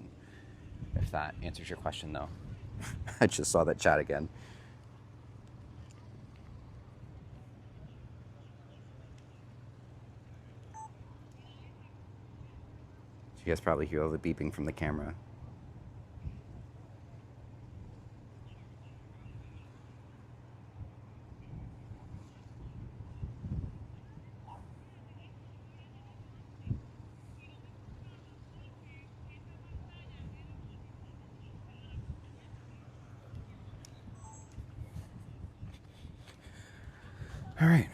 If that answers your question though. I just saw that chat again. You guys probably hear all the beeping from the camera. All right.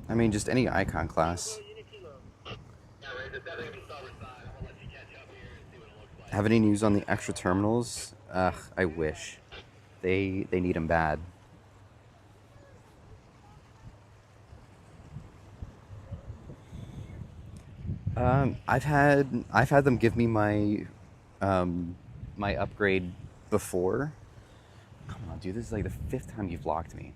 I mean, just any icon class. Have any news on the extra terminals? Ugh, I wish. They need them bad. I've had them give me my my upgrade before. Come on, dude, this is like the 5th time you've blocked me.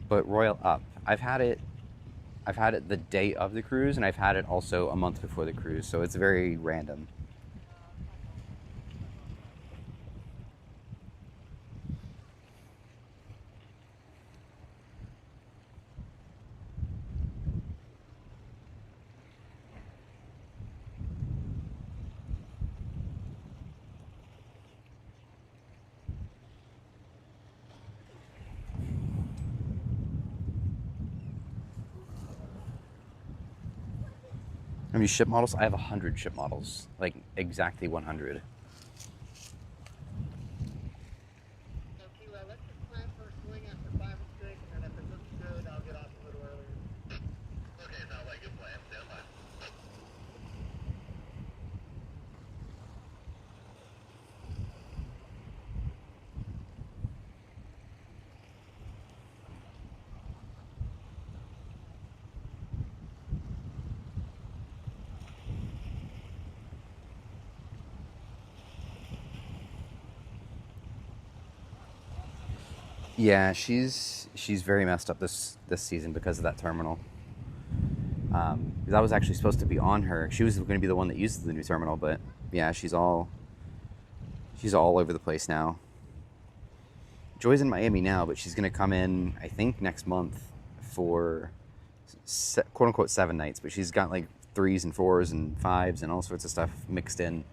But Royal Up, I've had it the day of the cruise, and I've had it also a month before the cruise, so it's very random. How many ship models? I have 100 ship models, like exactly 100. Yeah, she's very messed up this season because of that terminal. Because I was actually supposed to be on her. She was going to be the one that uses the new terminal, but yeah, she's all over the place now. Joy's in Miami now, but she's going to come in, I think, next month for quote unquote 7 nights. But she's got like 3s and 4s and 5s and all sorts of stuff mixed in.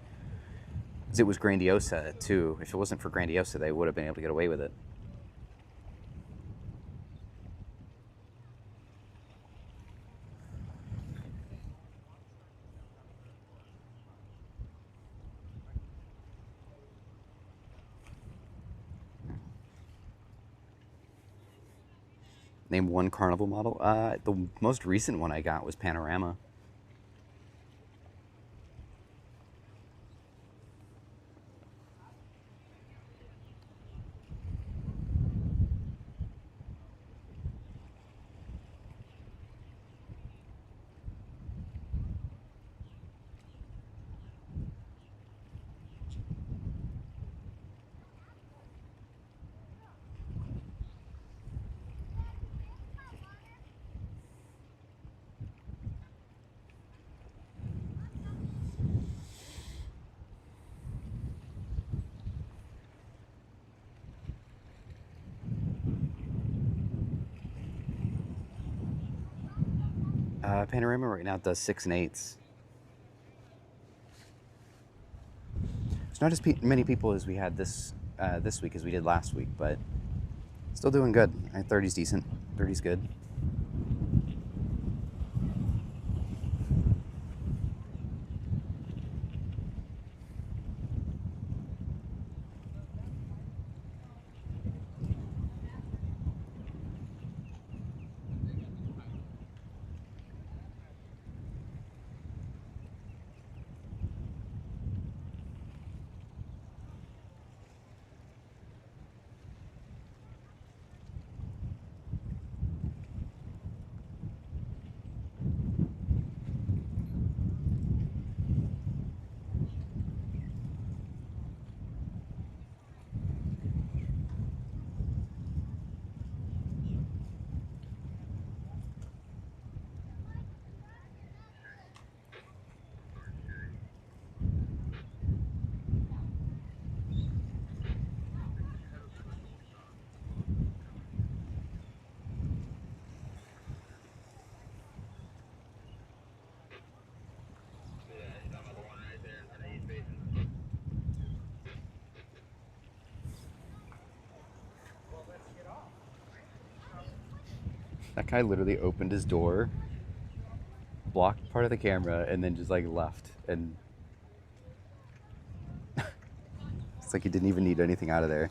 Because it was Grandiosa too. If it wasn't for Grandiosa, they would have been able to get away with it. Name one Carnival model. The most recent one I got was Panorama. Panorama right now does 6 and 8s. It's not as many people as we had this week as we did last week, but still doing good. 30's decent. 30's good. That guy literally opened his door, blocked part of the camera, and then just like left. And it's like he didn't even need anything out of there.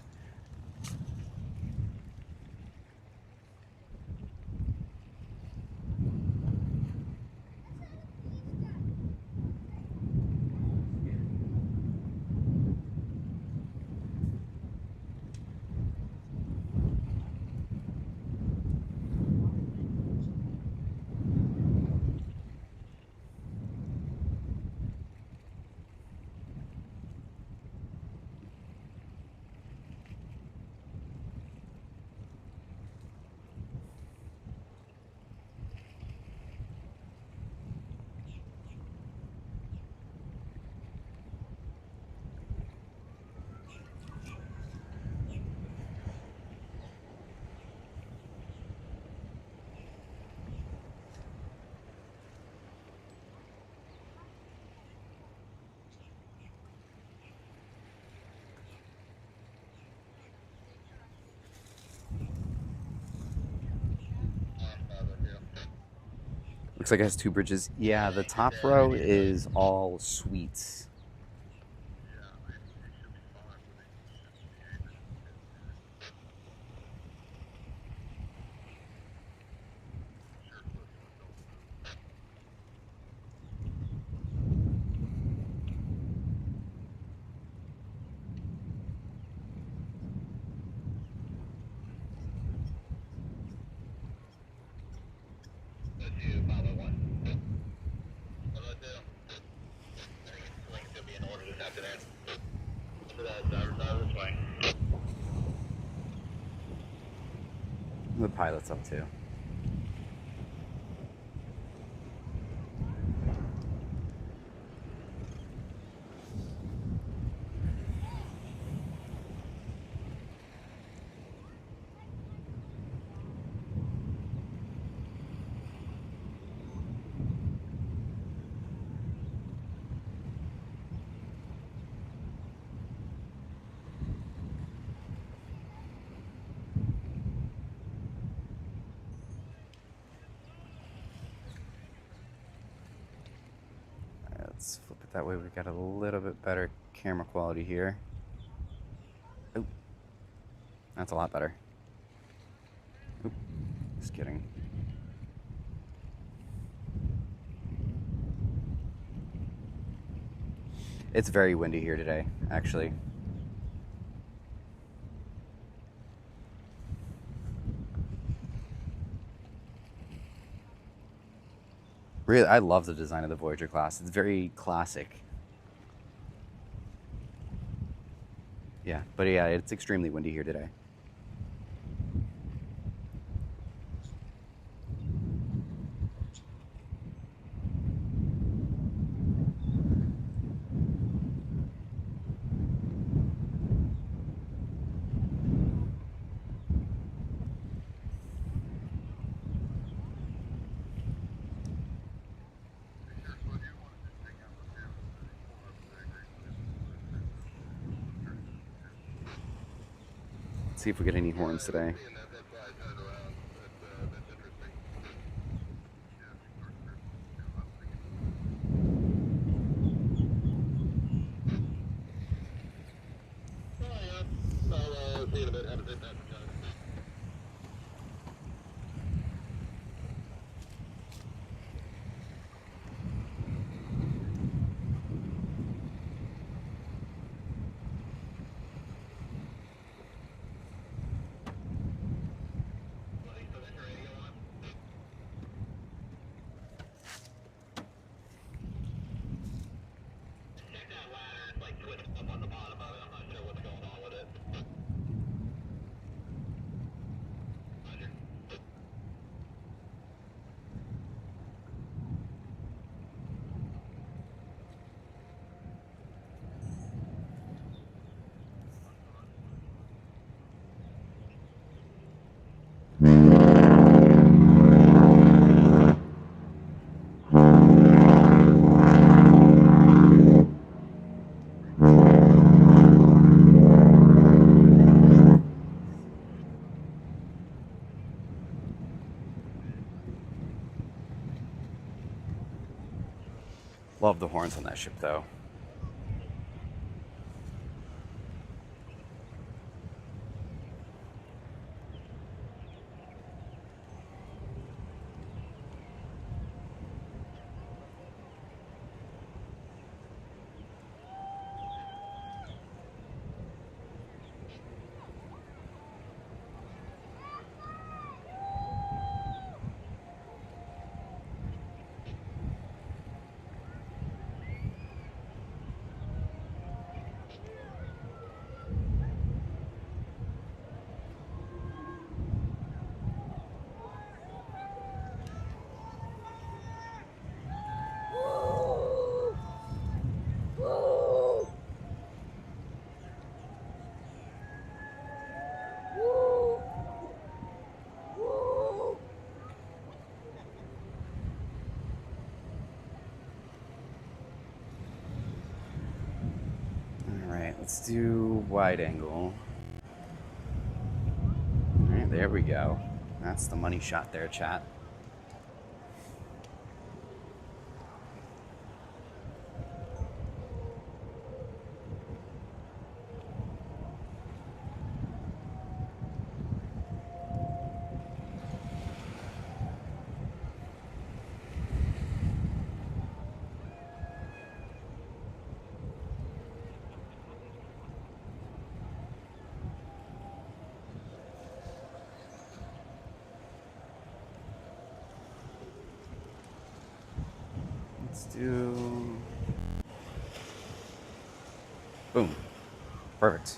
Looks like it has 2 bridges. Yeah, the top row is all suites. The pilot's up too. Let's flip it that way. We've got a little bit better camera quality here. Oh, that's a lot better. Oop, just kidding. It's very windy here today, actually. Really, I love the design of the Voyager class. It's very classic. Yeah, but yeah, it's extremely windy here today. See if we get any horns today. Love the horns on that ship, though. Let's do wide angle. All right, there we go. That's the money shot there, chat. Let's do... Boom. Perfect.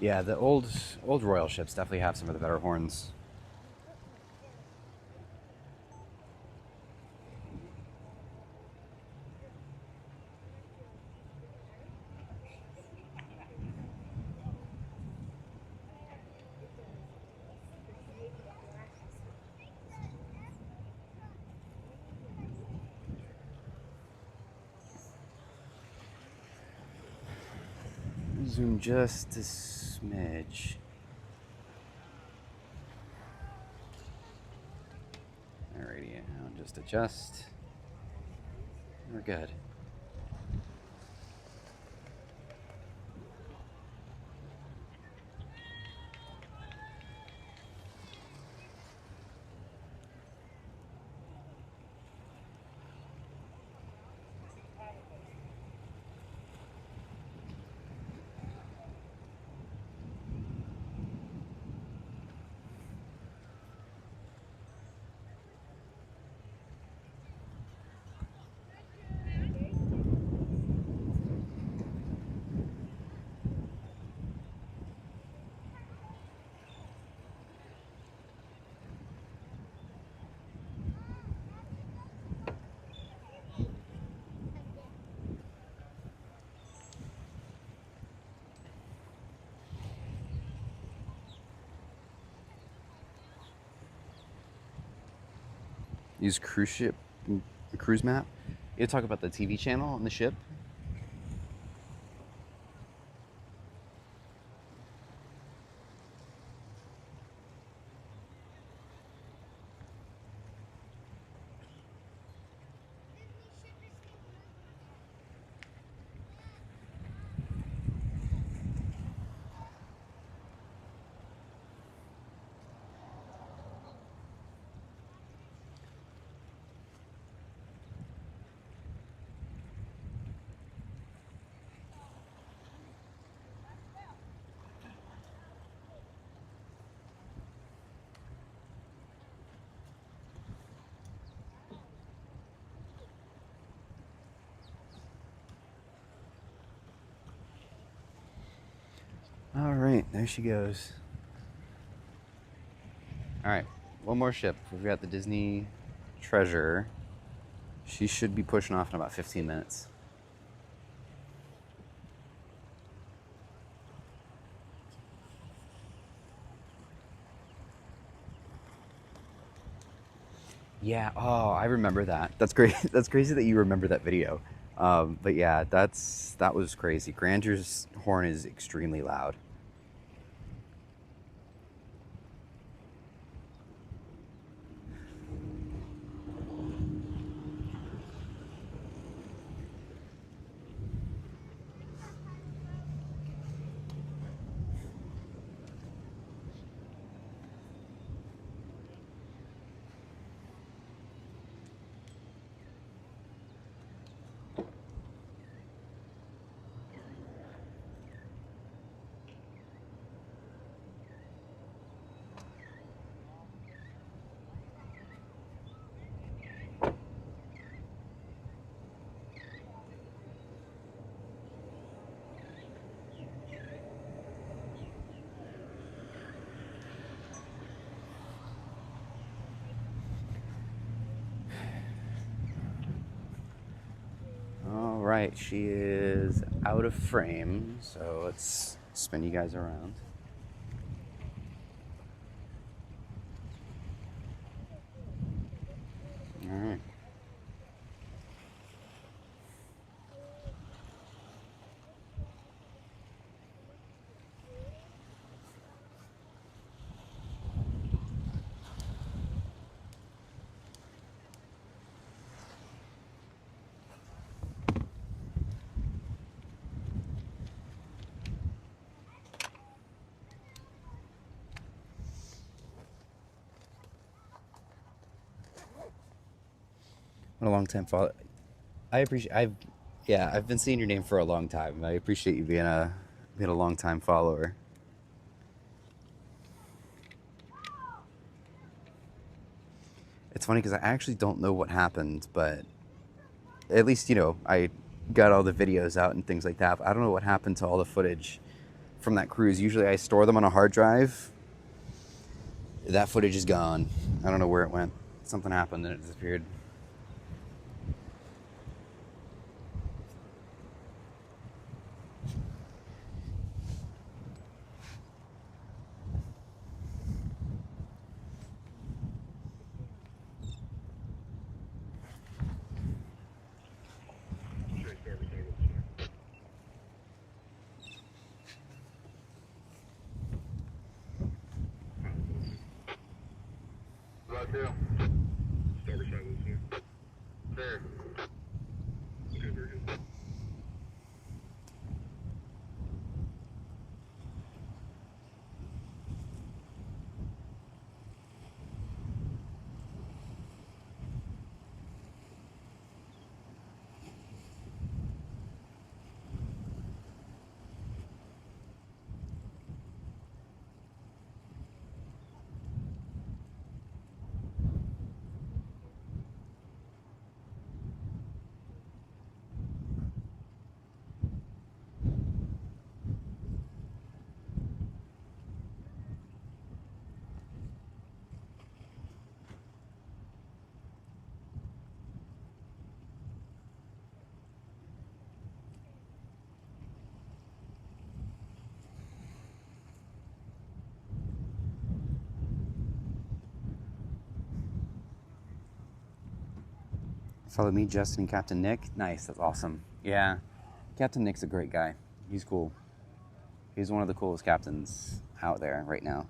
Yeah, the old Royal ships definitely have some of the better horns. Zoom just a smidge. Alrighty, I'll just adjust. We're good. Use cruise map. You talk about the TV channel on the ship. All right, there she goes. All right, one more ship. We've got the Disney Treasure. She should be pushing off in about 15 minutes. Yeah, oh, I remember that. That's great. That's crazy that you remember that video. But yeah, that was crazy. Granger's horn is extremely loud. All right, she is out of frame, so let's spin you guys around. All right. What a long time follow. I've been seeing your name for a long time. I appreciate you being a long time follower. It's funny because I actually don't know what happened, but at least I got all the videos out and things like that. But I don't know what happened to all the footage from that cruise. Usually I store them on a hard drive. That footage is gone. I don't know where it went. Something happened and it disappeared. Right there. Starboard side listening. There. Okay, very good. Follow me, Justin, and Captain Nick. Nice, that's awesome. Yeah, Captain Nick's a great guy. He's cool. He's one of the coolest captains out there right now.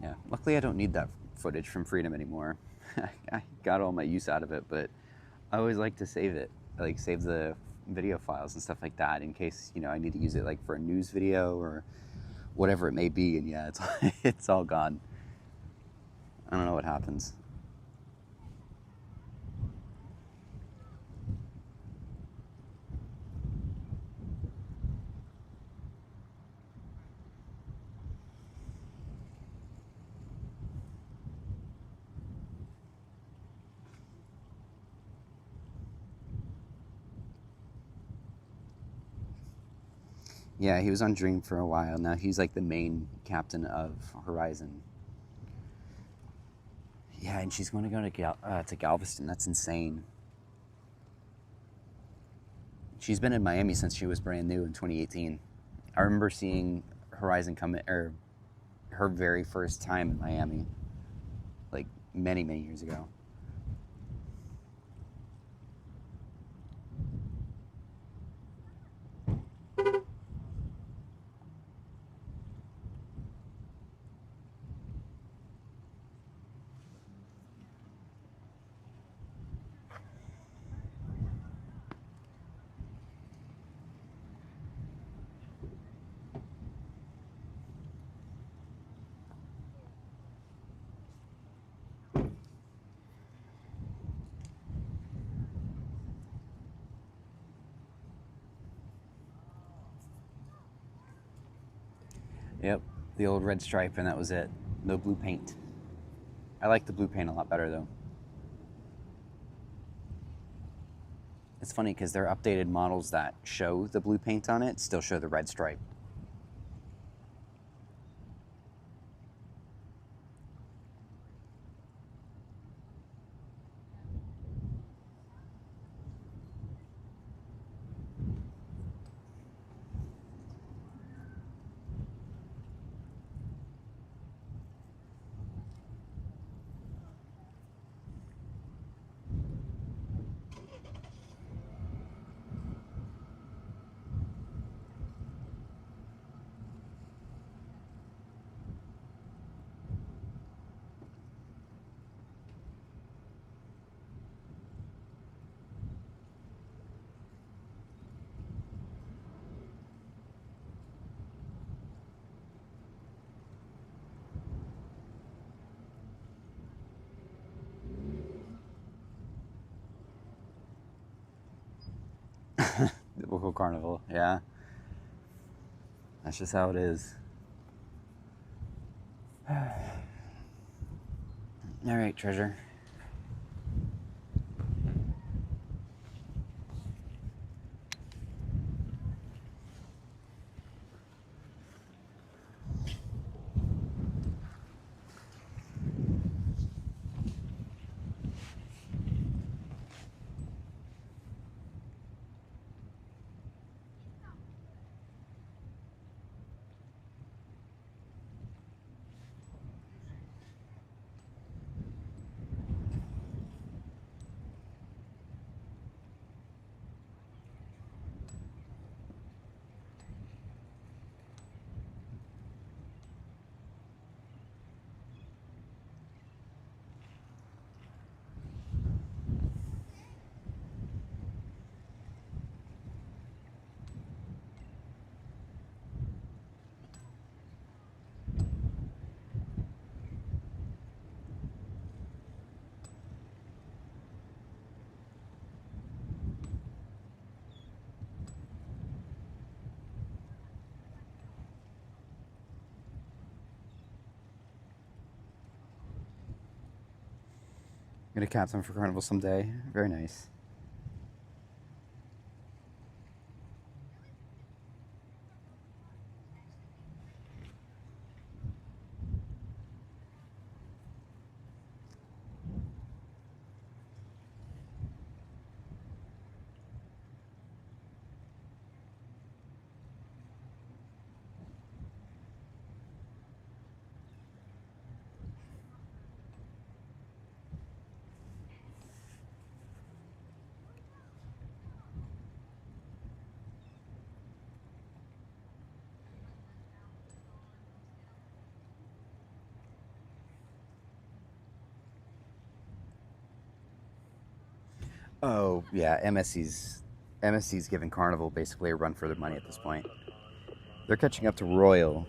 Yeah, luckily I don't need that footage from Freedom anymore. I got all my use out of it, but I always like to save it. I like save the video files and stuff like that in case, I need to use it like for a news video or whatever it may be. And yeah, it's it's all gone. I don't know what happens. Yeah, he was on Dream for a while. Now he's like the main captain of Horizon. Yeah, and she's going to go to Galveston. That's insane. She's been in Miami since she was brand new in 2018. I remember seeing Horizon come in, or her very first time in Miami, like many, many years ago. Yep, the old red stripe, and that was it. No blue paint. I like the blue paint a lot better, though. It's funny because their updated models that show the blue paint on it still show the red stripe. Typical Carnival, yeah. That's just how it is. All right, treasure. Gonna captain for Carnival someday. Very nice. Oh yeah, MSC's giving Carnival basically a run for their money at this point. They're catching up to Royal,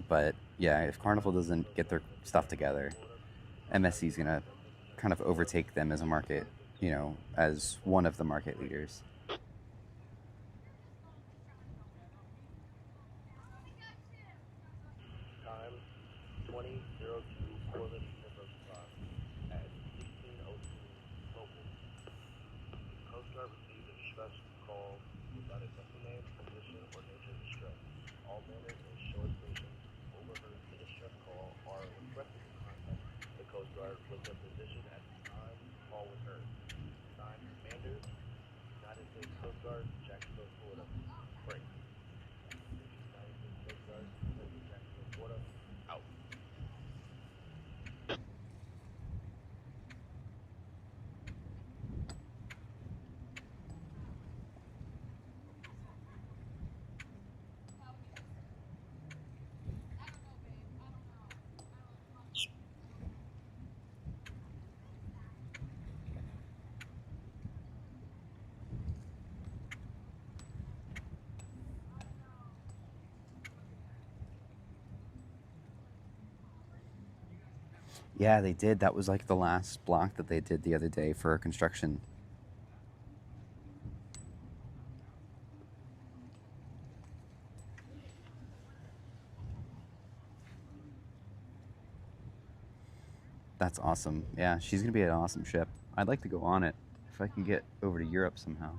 but yeah, if Carnival doesn't get their stuff together, MSC's gonna kind of overtake them as a market, as one of the market leaders. Time 20:02 Portland at 16:02 local. Coast Guard received a distress call without a vessel name, position, or nature of distress. All manners and shore stations overheard the distress call are requested to contact the Coast Guard with their position at the time the call was heard. Signed, Commander, United States Coast Guard, Jacksonville, Florida. Break. United States Coast Guard, Jacksonville, Florida. Out. Yeah, they did. That was like the last block that they did the other day for construction. That's awesome. Yeah, she's gonna be an awesome ship. I'd like to go on it if I can get over to Europe somehow.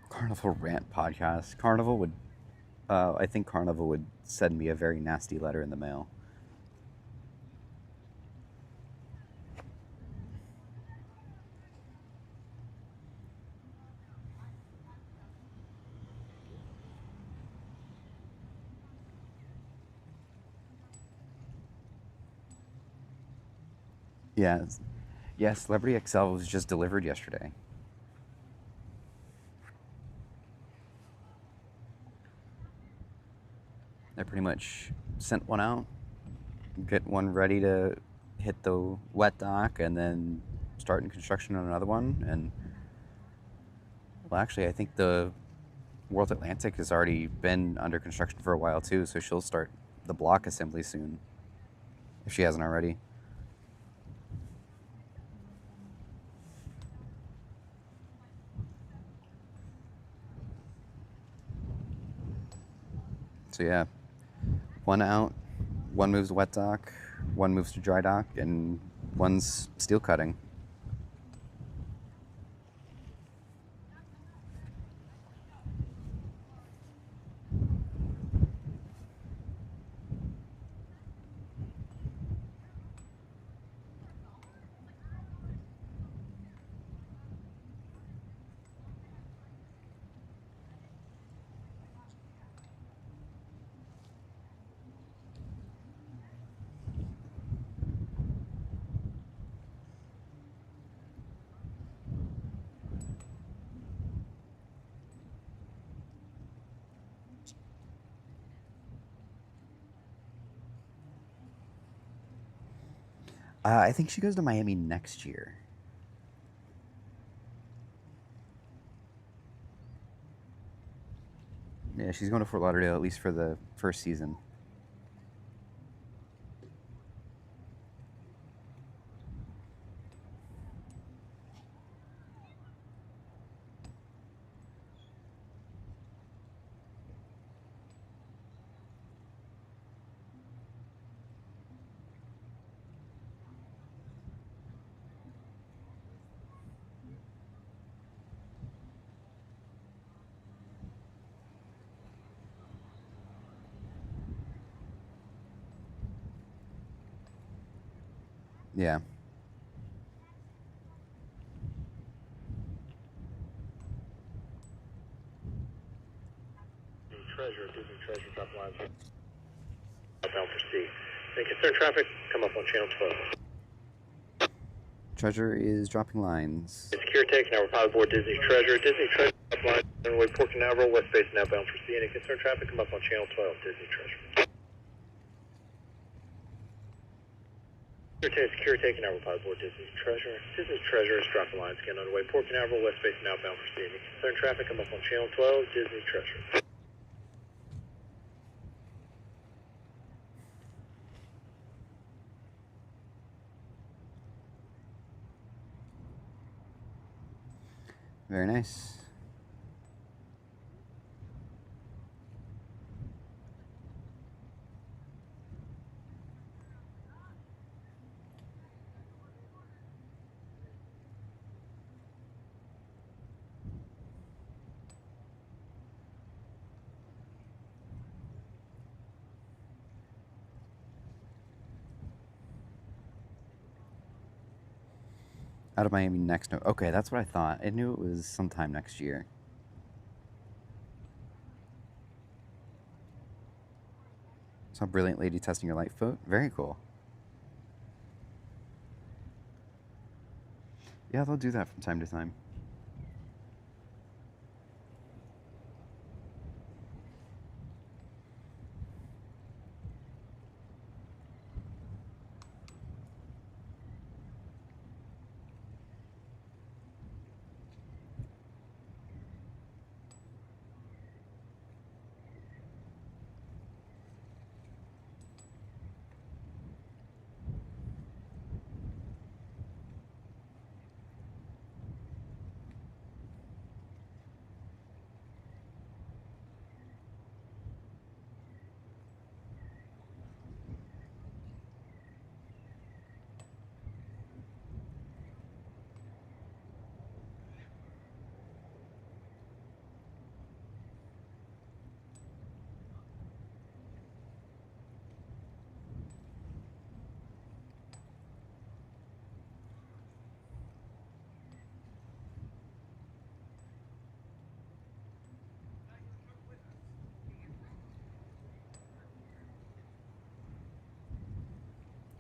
Carnival Rant podcast. I think Carnival would send me a very nasty letter in the mail. Yeah, yeah. Celebrity XL was just delivered yesterday. They're pretty much sent one out, get one ready to hit the wet dock, and then starting construction on another one. And well, actually, I think the World Atlantic has already been under construction for a while too, so she'll start the block assembly soon, if she hasn't already. So yeah, one out, one moves to wet dock, one moves to dry dock, and one's steel cutting. I think she goes to Miami next year. Yeah, she's going to Fort Lauderdale at least for the first season. Yeah. Disney Treasure, drop lines. Outbound for C. Any concerned traffic, come up on channel 12. Treasure is dropping lines. Secure take, now we're pilot board Disney Treasure. Disney Treasure, drop lines, runway Port Canaveral, west base, and outbound for C. Any concerned traffic, come up on channel 12, Disney Treasure. Secure take, now we're pilot board Disney Treasure. Disney Treasure is dropping lines, again underway Port Canaveral, west base, and outbound for C. Any concerned traffic, come up on channel 12, Disney Treasure. Very nice. Out of Miami next. No, okay, that's what I thought. I knew it was sometime next year. Saw Brilliant Lady testing your light foot. Very cool. Yeah, they'll do that from time to time.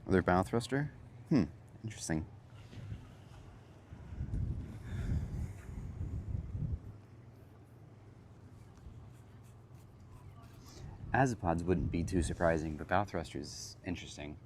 Their bow thruster? Interesting. Azopods wouldn't be too surprising, but bow thrusters, interesting.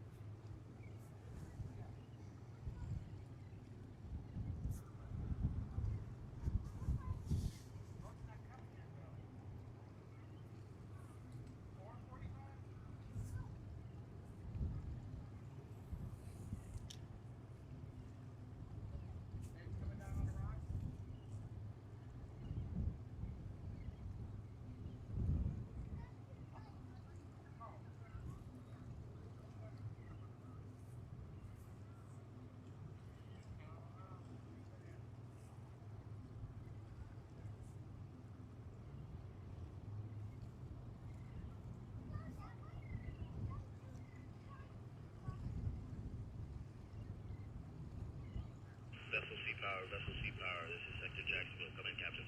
Vessel C Power, this is Sector Jacksonville, come in, Captain.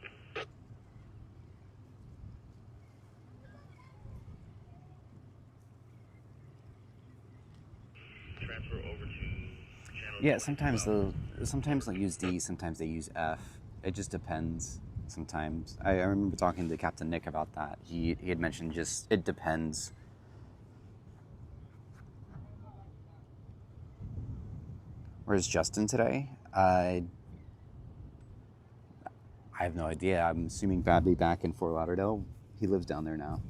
Transfer over to channel. Yeah, sometimes they'll use D, sometimes they use F. It just depends. Sometimes I remember talking to Captain Nick about that. He had mentioned just it depends. Where's Justin today? I have no idea. I'm assuming probably back in Fort Lauderdale. He lives down there now.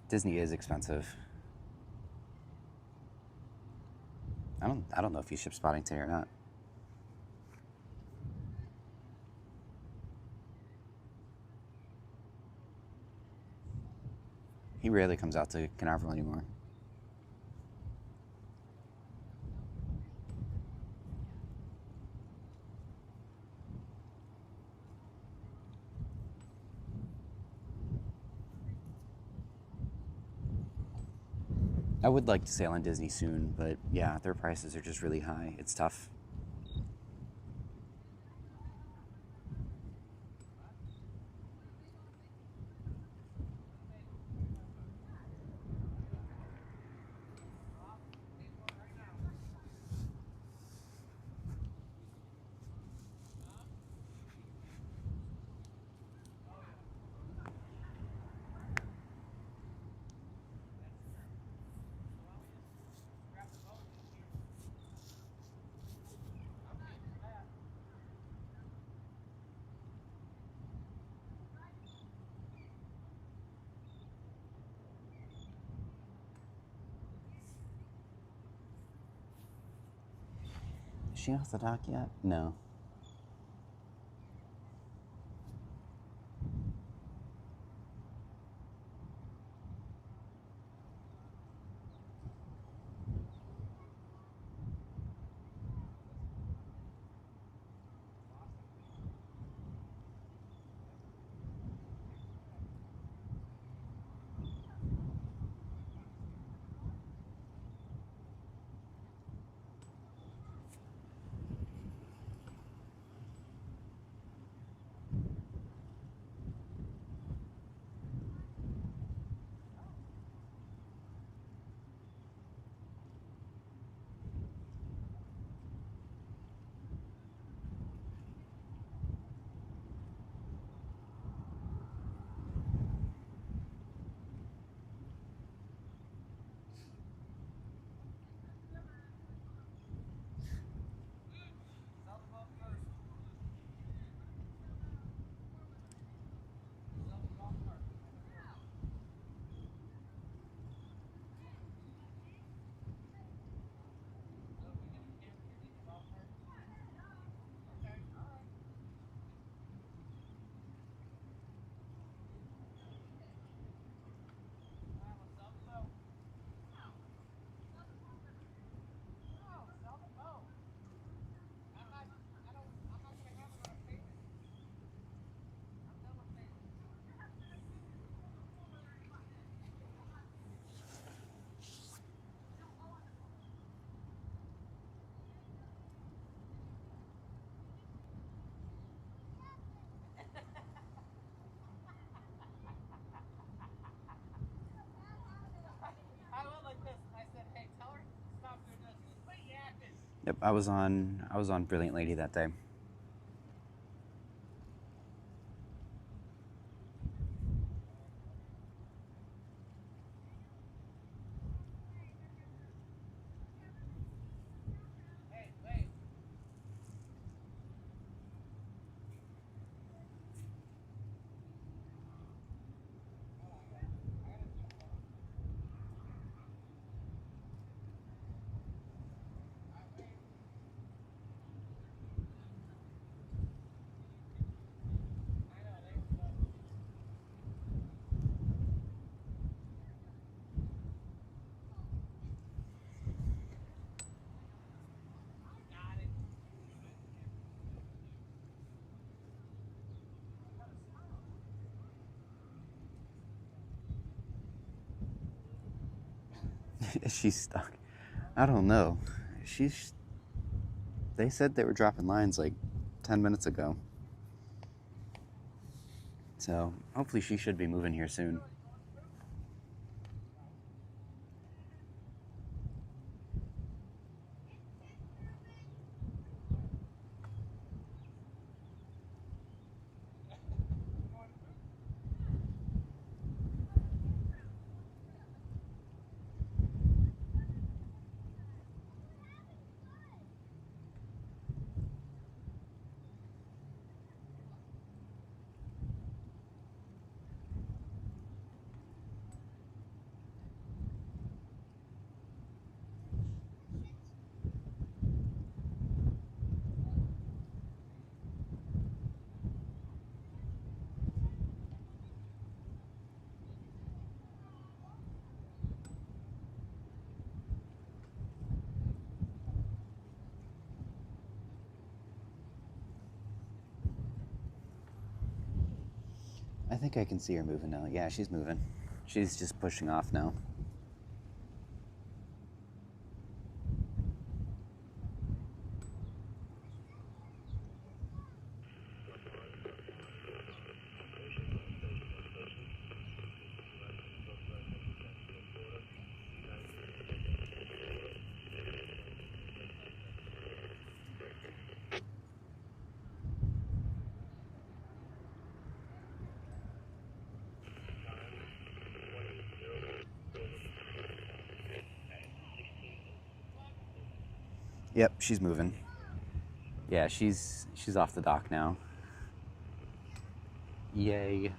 Disney is expensive. I don't know if he's ship spotting today or not. He rarely comes out to Canaveral anymore. I would like to sail on Disney soon, but yeah, their prices are just really high. It's tough. Is she off the dock yet? No. Yep, I was on Brilliant Lady that day. She's stuck. I don't know. They said they were dropping lines like 10 minutes ago. So hopefully she should be moving here soon. I think I can see her moving now. Yeah, she's moving. She's just pushing off now. Yep, she's moving. Yeah, she's off the dock now. Yay.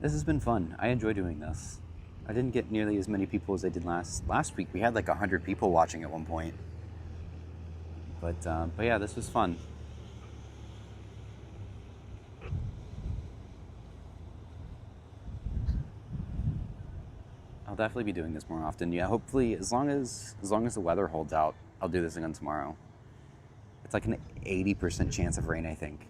This has been fun. I enjoy doing this. I didn't get nearly as many people as I did last week. We had like 100 people watching at one point. But yeah, this was fun. I'll definitely be doing this more often. Yeah, hopefully as long as the weather holds out, I'll do this again tomorrow. It's like an 80% chance of rain, I think.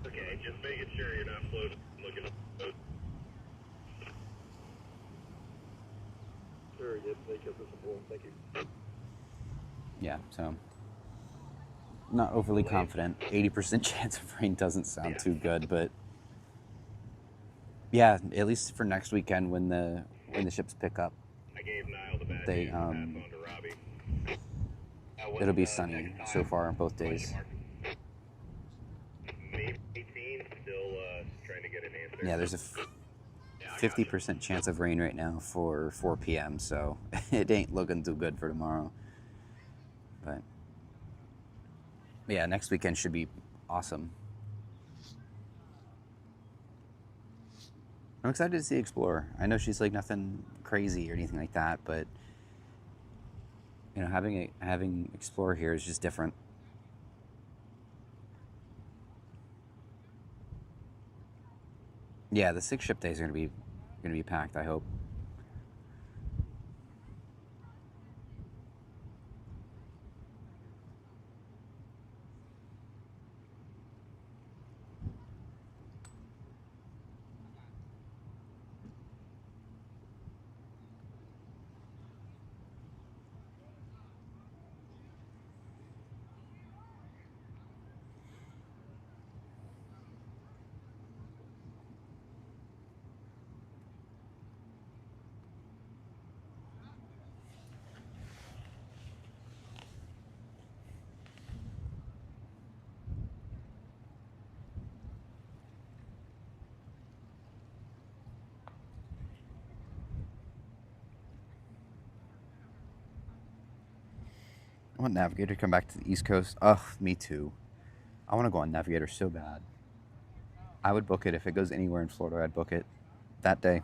Okay, just making sure you're not floating. Looking up. Sure, yes, make us a support. Thank you. Yeah, so not overly confident. 80% chance of rain doesn't sound too good, but yeah, at least for next weekend when the ships pick up, I gave Niall the badge. On to Robbie. It'll be sunny so far both days. Maybe 18, still trying to get an answer. Yeah, there's a 50% chance of rain right now for 4 p.m., so it ain't looking too good for tomorrow. But yeah, next weekend should be awesome. I'm excited to see Explorer. I know she's like nothing crazy or anything like that, but you know, having Explorer here is just different. Yeah, the 6 ship days are gonna be packed, I hope. I want Navigator to come back to the East Coast. Ugh, me too. I want to go on Navigator so bad. I would book it if it goes anywhere in Florida. I'd book it that day.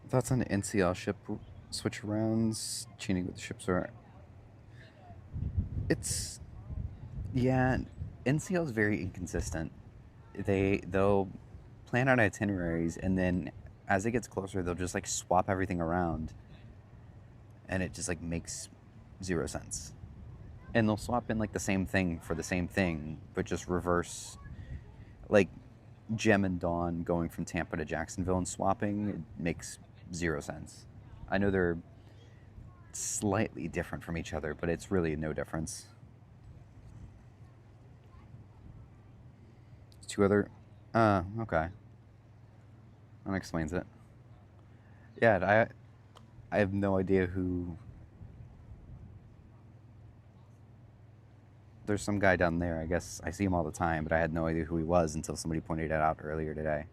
Thoughts on the NCL ship switch arounds, chaining with the ships are. It's yeah, NCL is very inconsistent. They'll plan out itineraries and then as it gets closer, they'll just like swap everything around, and it just like makes zero sense. And they'll swap in like the same thing for the same thing, but just reverse. Like Gem and Dawn going from Tampa to Jacksonville and swapping, it makes zero sense. I know they're slightly different from each other, but it's really no difference. It's two other. Okay. That explains it. Yeah, I have no idea who. There's some guy down there. I guess I see him all the time, but I had no idea who he was until somebody pointed it out earlier today.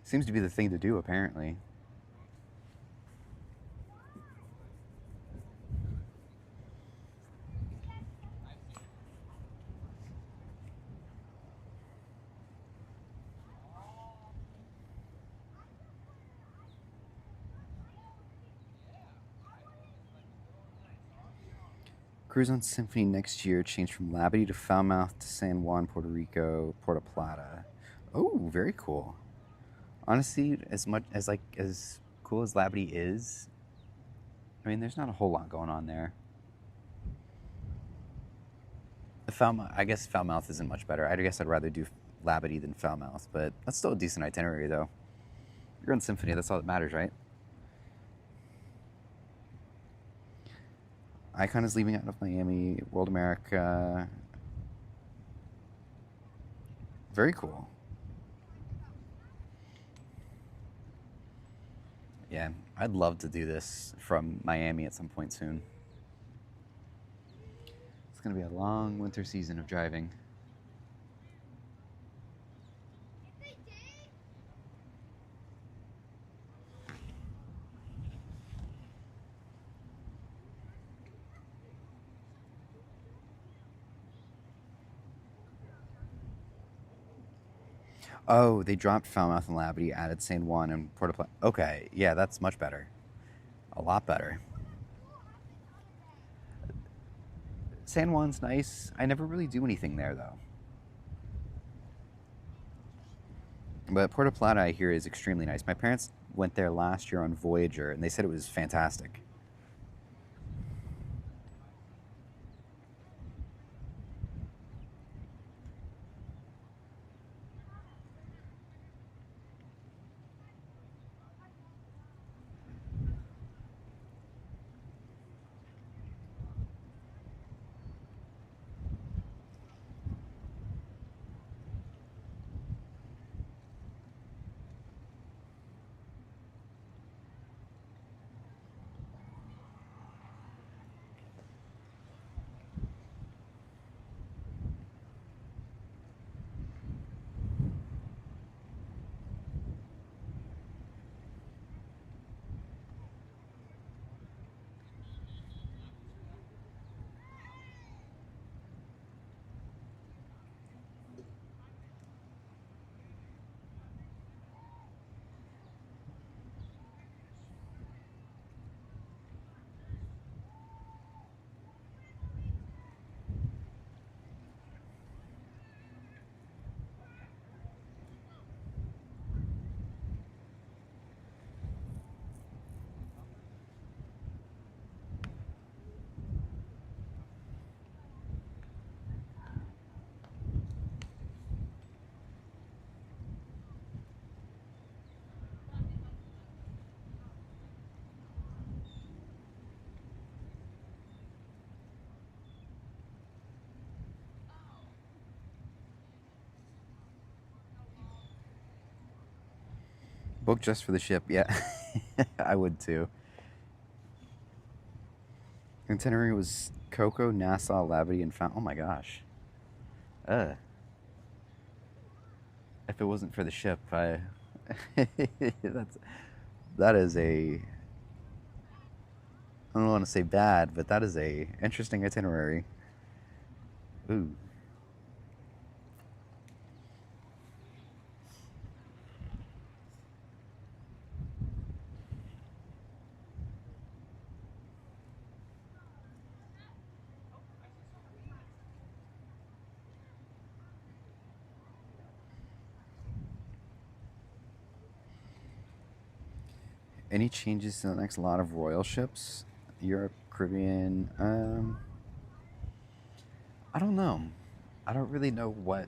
Seems to be the thing to do, apparently. Cruise on Symphony next year changed from Labadee to Falmouth to San Juan, Puerto Rico, Puerto Plata. Oh, very cool. Honestly, as cool as Labadee is, I mean, there's not a whole lot going on there. I guess Falmouth isn't much better. I guess I'd rather do Labadee than Falmouth, but that's still a decent itinerary, though. You're on Symphony, that's all that matters, right? Icon is leaving out of Miami, World America. Very cool. Yeah, I'd love to do this from Miami at some point soon. It's going to be a long winter season of driving. Oh, they dropped Falmouth and Labadee, added San Juan and Puerto Plata. Okay, yeah, that's much better. A lot better. San Juan's nice. I never really do anything there, though. But Puerto Plata, I hear, is extremely nice. My parents went there last year on Voyager, and they said it was fantastic. Book just for the ship, yeah. I would too. Itinerary was Coco, Nassau, Labadee, and Fountain. Oh my gosh. Uh, if it wasn't for the ship, that is a, I don't want to say bad, but that is a interesting itinerary. Ooh. Any changes to the next lot of royal ships? Europe, Caribbean? I don't know. I don't really know what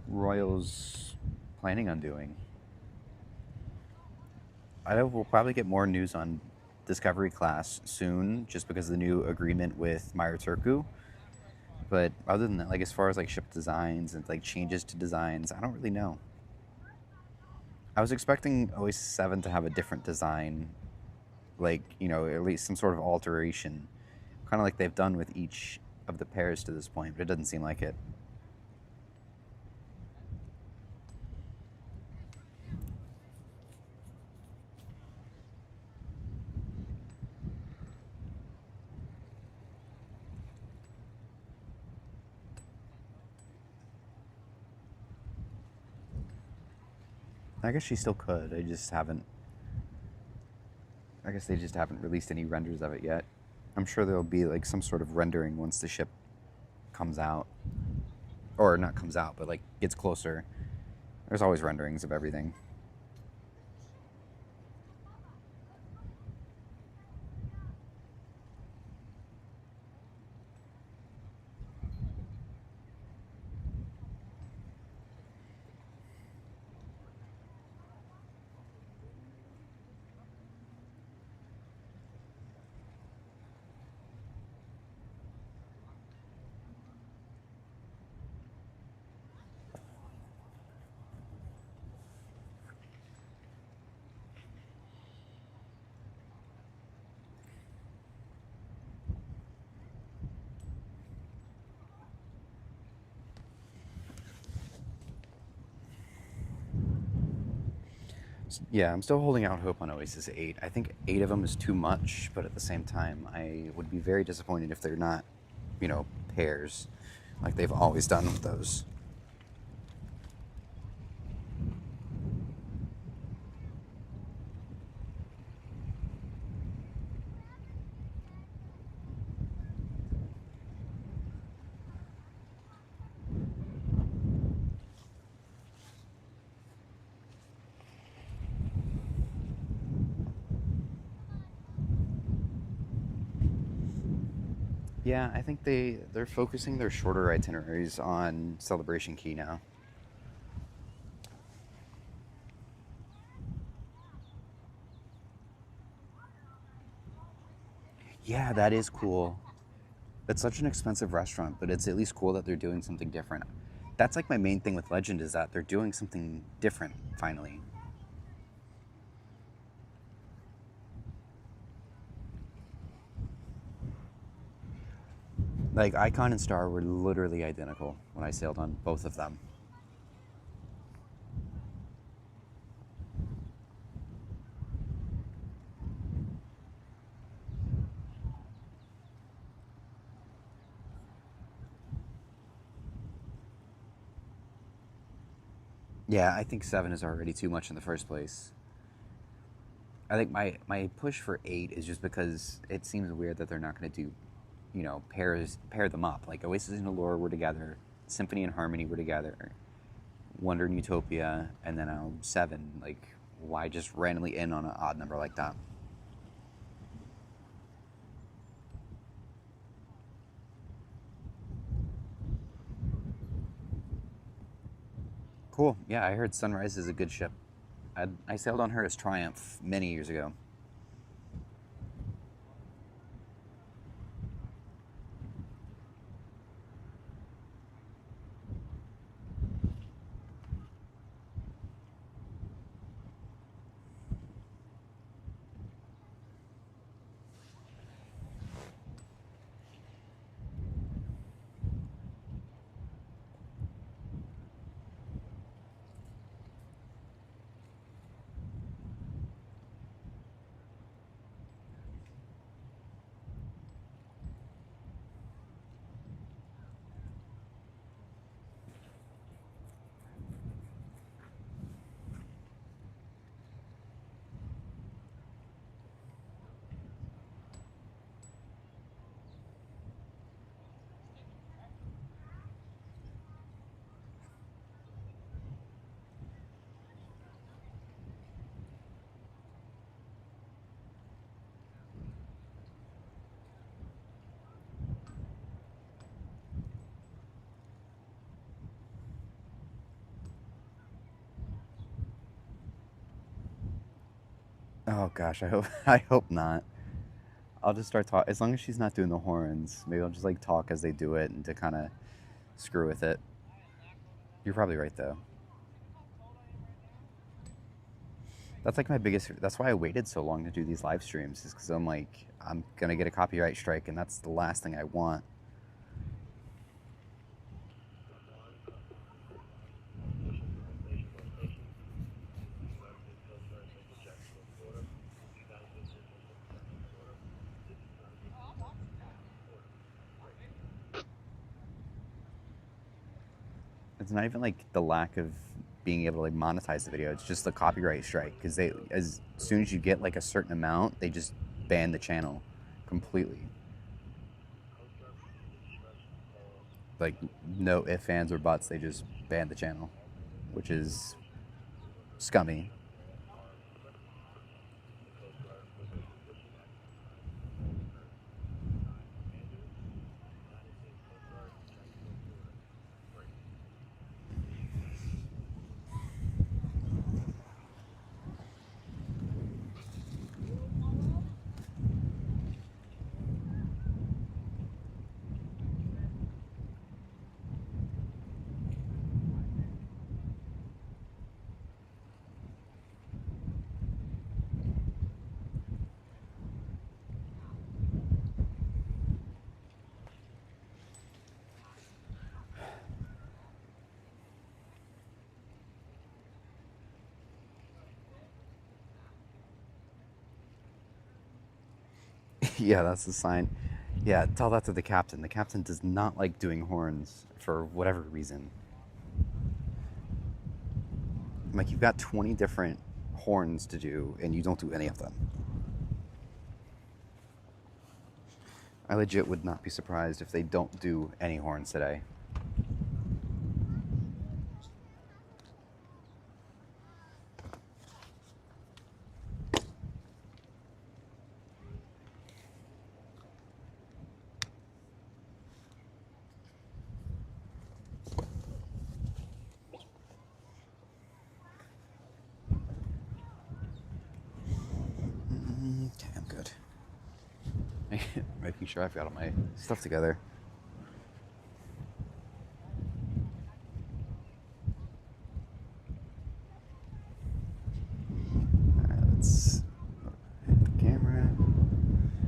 Royal's planning on doing. I know we'll probably get more news on Discovery class soon, just because of the new agreement with Meyer Turku. But other than that, like as far as like ship designs and like changes to designs, I don't really know. I was expecting Oasis 7 to have a different design, like, you know, at least some sort of alteration, kind of like they've done with each of the pairs to this point, but it doesn't seem like it. I guess she still could. I guess they just haven't released any renders of it yet. I'm sure there'll be like some sort of rendering once the ship comes out. Or not comes out, but like gets closer. There's always renderings of everything. Yeah, I'm still holding out hope on Oasis 8. I think 8 of them is too much, but at the same time, I would be very disappointed if they're not, you know, pairs like they've always done with those. Yeah, I think they're focusing their shorter itineraries on Celebration Key now. Yeah, that is cool. It's such an expensive restaurant, but it's at least cool that they're doing something different. That's like my main thing with Legend is that they're doing something different finally. Like Icon and Star were literally identical when I sailed on both of them. Yeah, I think 7 is already too much in the first place. I think my push for 8 is just because it seems weird that they're not going to do, you know, pair them up. Like Oasis and Allure were together, Symphony and Harmony were together, Wonder and Utopia, and then 7. Like, why just randomly end on an odd number like that? Cool. Yeah, I heard Sunrise is a good ship. I sailed on her as Triumph many years ago. Oh gosh, I hope I hope not. I'll just start talk as long as she's not doing the horns. Maybe I'll just like talk as they do it and to kind of screw with it. You're probably right though. That's like my biggest. That's why I waited so long to do these live streams, is because I'm like, I'm gonna get a copyright strike, and that's the last thing I want. It's not even like the lack of being able to like monetize the video. It's just the copyright strike, because they, as soon as you get like a certain amount, they just ban the channel completely. Like no ifs, ands, or buts. They just ban the channel, which is scummy. Yeah, that's the sign. Yeah, tell that to the captain. The captain does not like doing horns for whatever reason. Like, you've got 20 different horns to do, and you don't do any of them. I legit would not be surprised if they don't do any horns today. Okay, I'm good. Making sure I've got all my stuff together. Alright, let's hit the camera.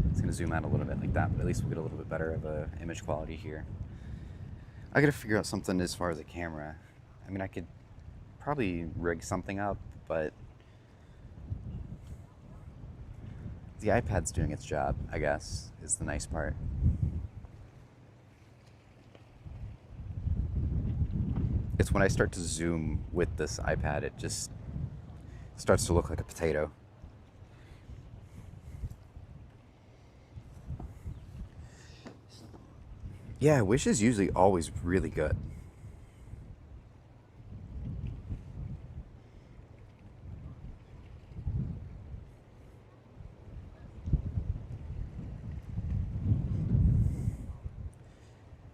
It's gonna zoom out a little bit like that, but at least we'll get a little bit better of a image quality here. I gotta figure out something as far as a camera. I mean, I could probably rig something up, but the iPad's doing its job, I guess, is the nice part. It's when I start to zoom with this iPad, it just starts to look like a potato. Yeah, Wish is usually always really good.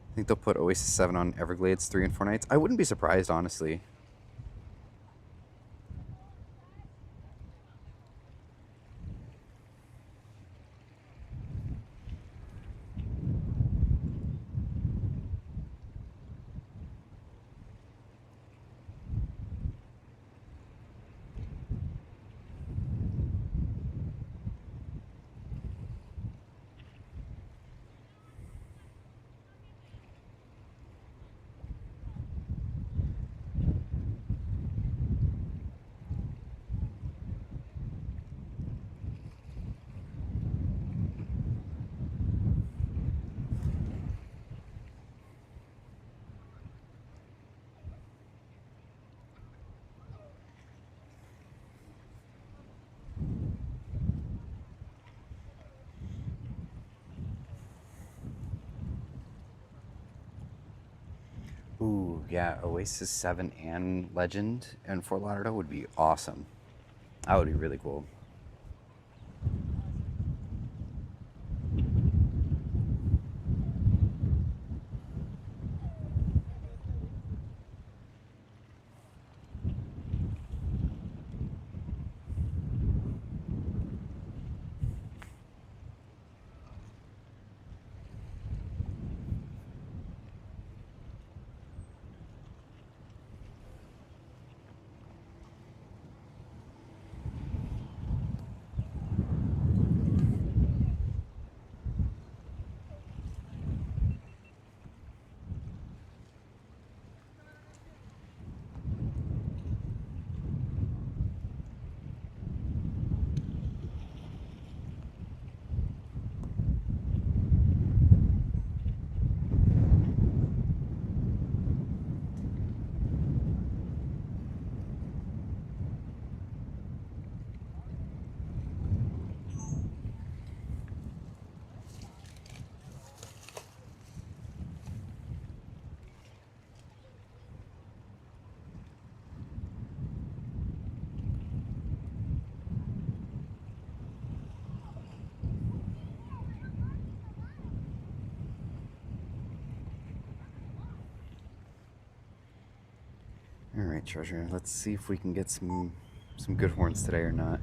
I think they'll put Oasis 7 on Everglades 3 and 4 nights. I wouldn't be surprised, honestly. Ooh, yeah, Oasis 7 and Legend in Fort Lauderdale would be awesome. That would be really cool. right, treasure. Let's see if we can get some good horns today or not.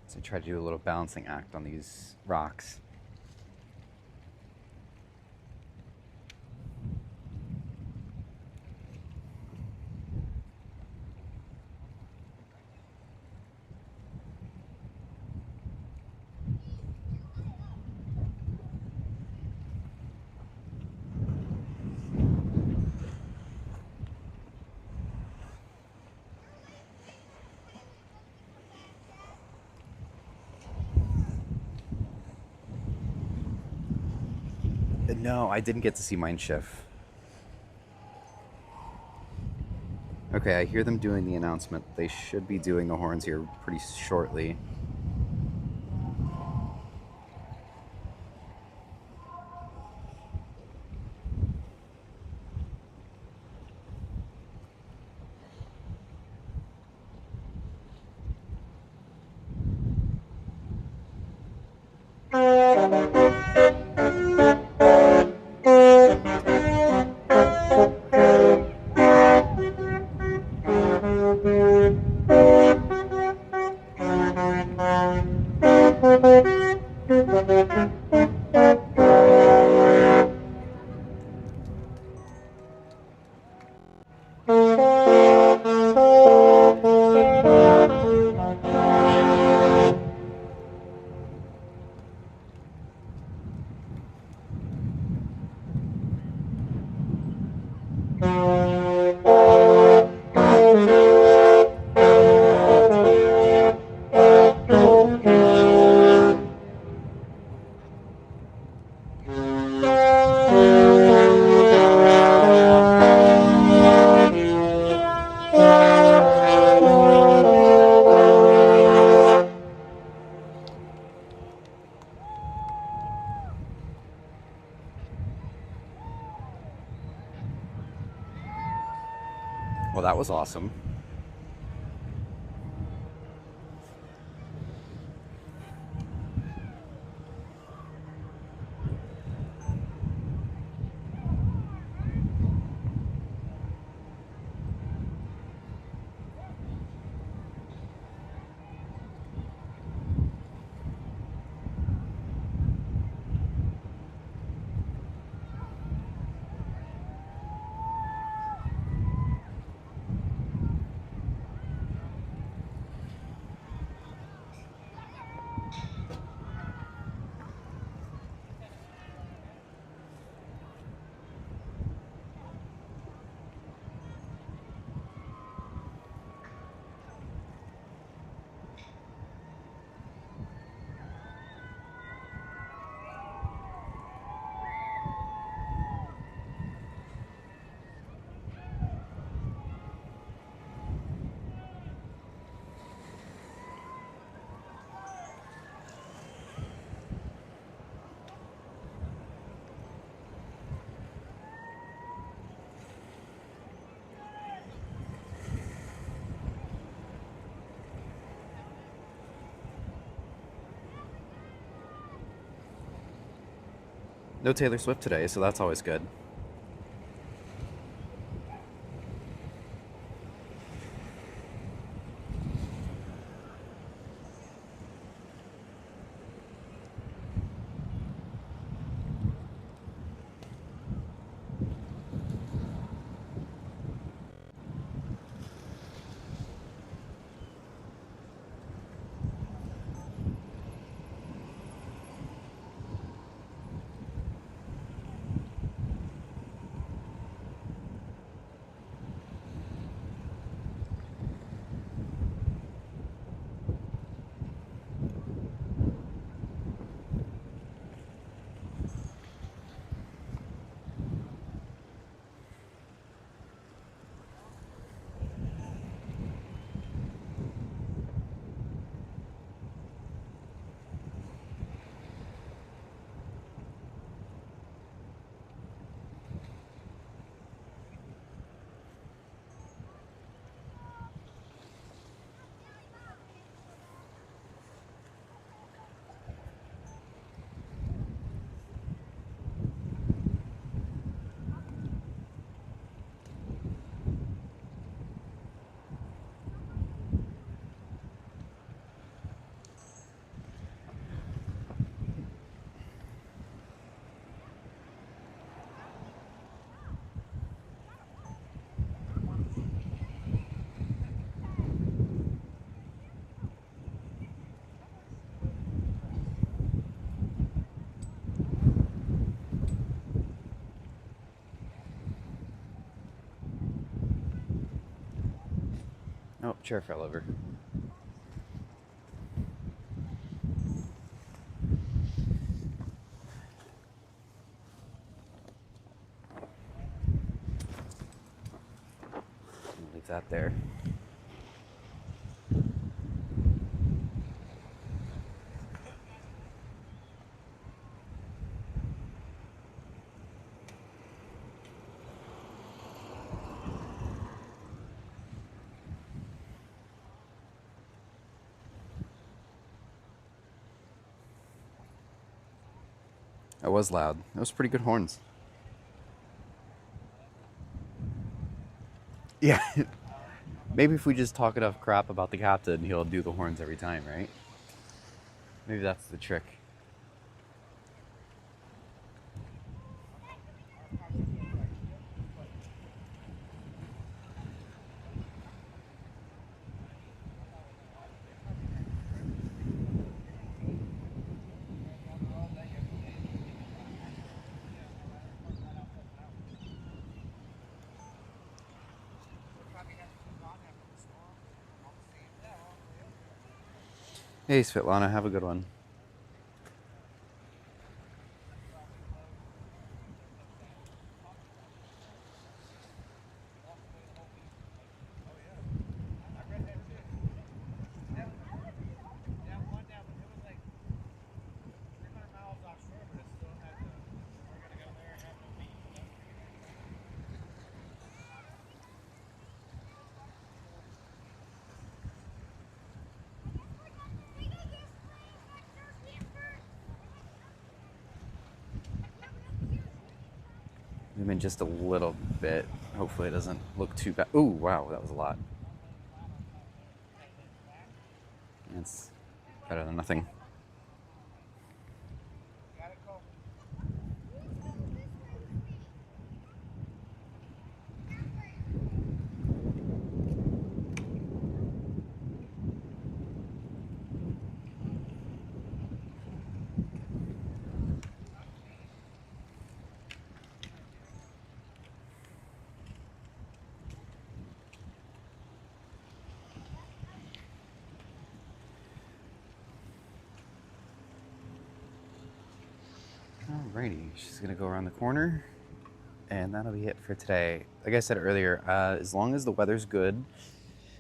So I try to do a little balancing act on these rocks. No, I didn't get to see Mein Schiff. Okay, I hear them doing the announcement. They should be doing the horns here pretty shortly. Well, that was awesome. No Taylor Swift today, so that's always good. Oh, chair fell over. Leave that there. That was loud. That was pretty good horns. Yeah. Maybe if we just talk enough crap about the captain, he'll do the horns every time, right? Maybe that's the trick. Hey, Svetlana, have a good one. Zoom in just a little bit. Hopefully it doesn't look too bad. Ooh, wow, that was a lot. It's better than nothing. Alrighty, she's gonna go around the corner, and that'll be it for today. Like I said earlier, as long as the weather's good,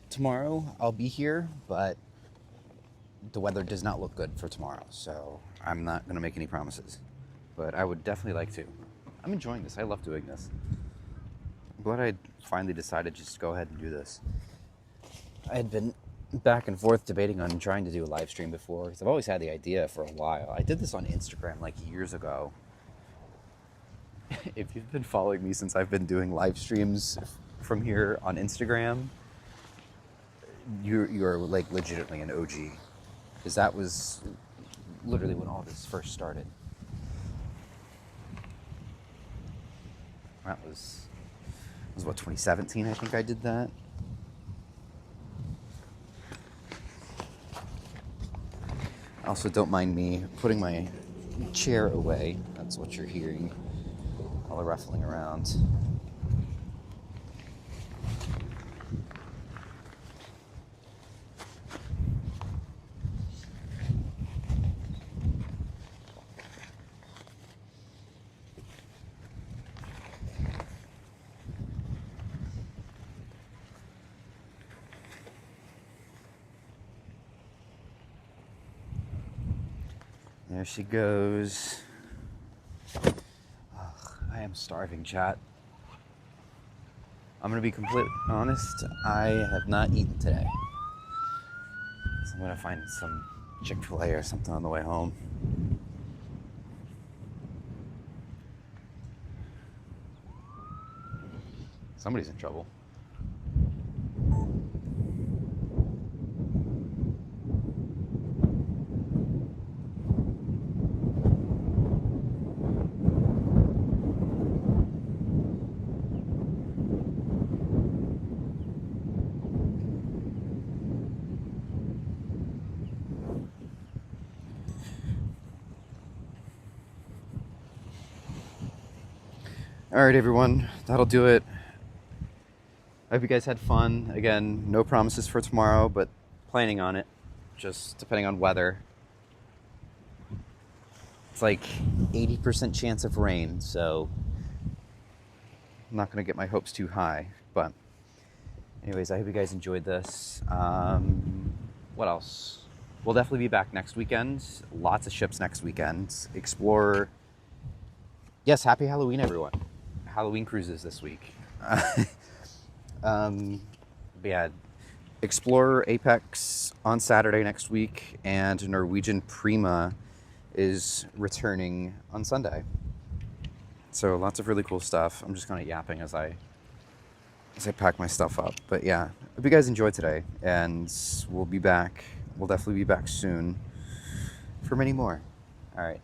tomorrow I'll be here, but the weather does not look good for tomorrow, so I'm not gonna make any promises. But I would definitely like to. I'm enjoying this. I love doing this. I'm glad I finally decided just to go ahead and do this. I had been back and forth debating on trying to do a live stream before, because I've always had the idea for a while. I did this on Instagram like years ago. If you've been following me since I've been doing live streams from here on Instagram, you're like legitimately an OG, because that was literally when all this first started. That was what, 2017, I think I did that. Also, don't mind me putting my chair away. That's what you're hearing. All the ruffling around. There she goes. Ugh, I am starving, chat. I'm gonna be completely honest, I have not eaten today. So I'm gonna find some Chick-fil-A or something on the way home. Somebody's in trouble. All right, everyone, that'll do it. I hope you guys had fun. Again, no promises for tomorrow, but planning on it, just depending on weather. It's like 80% chance of rain, so I'm not going to get my hopes too high. But anyways, I hope you guys enjoyed this. What else? We'll definitely be back next weekend. Lots of ships next weekend. Explore. Yes, happy Halloween, everyone. Halloween cruises this week. But yeah, Explorer Apex on Saturday next week, and Norwegian Prima is returning on Sunday. So lots of really cool stuff. I'm just kind of yapping as I pack my stuff up. But yeah, hope you guys enjoyed today, and we'll be back. We'll definitely be back soon for many more. All right.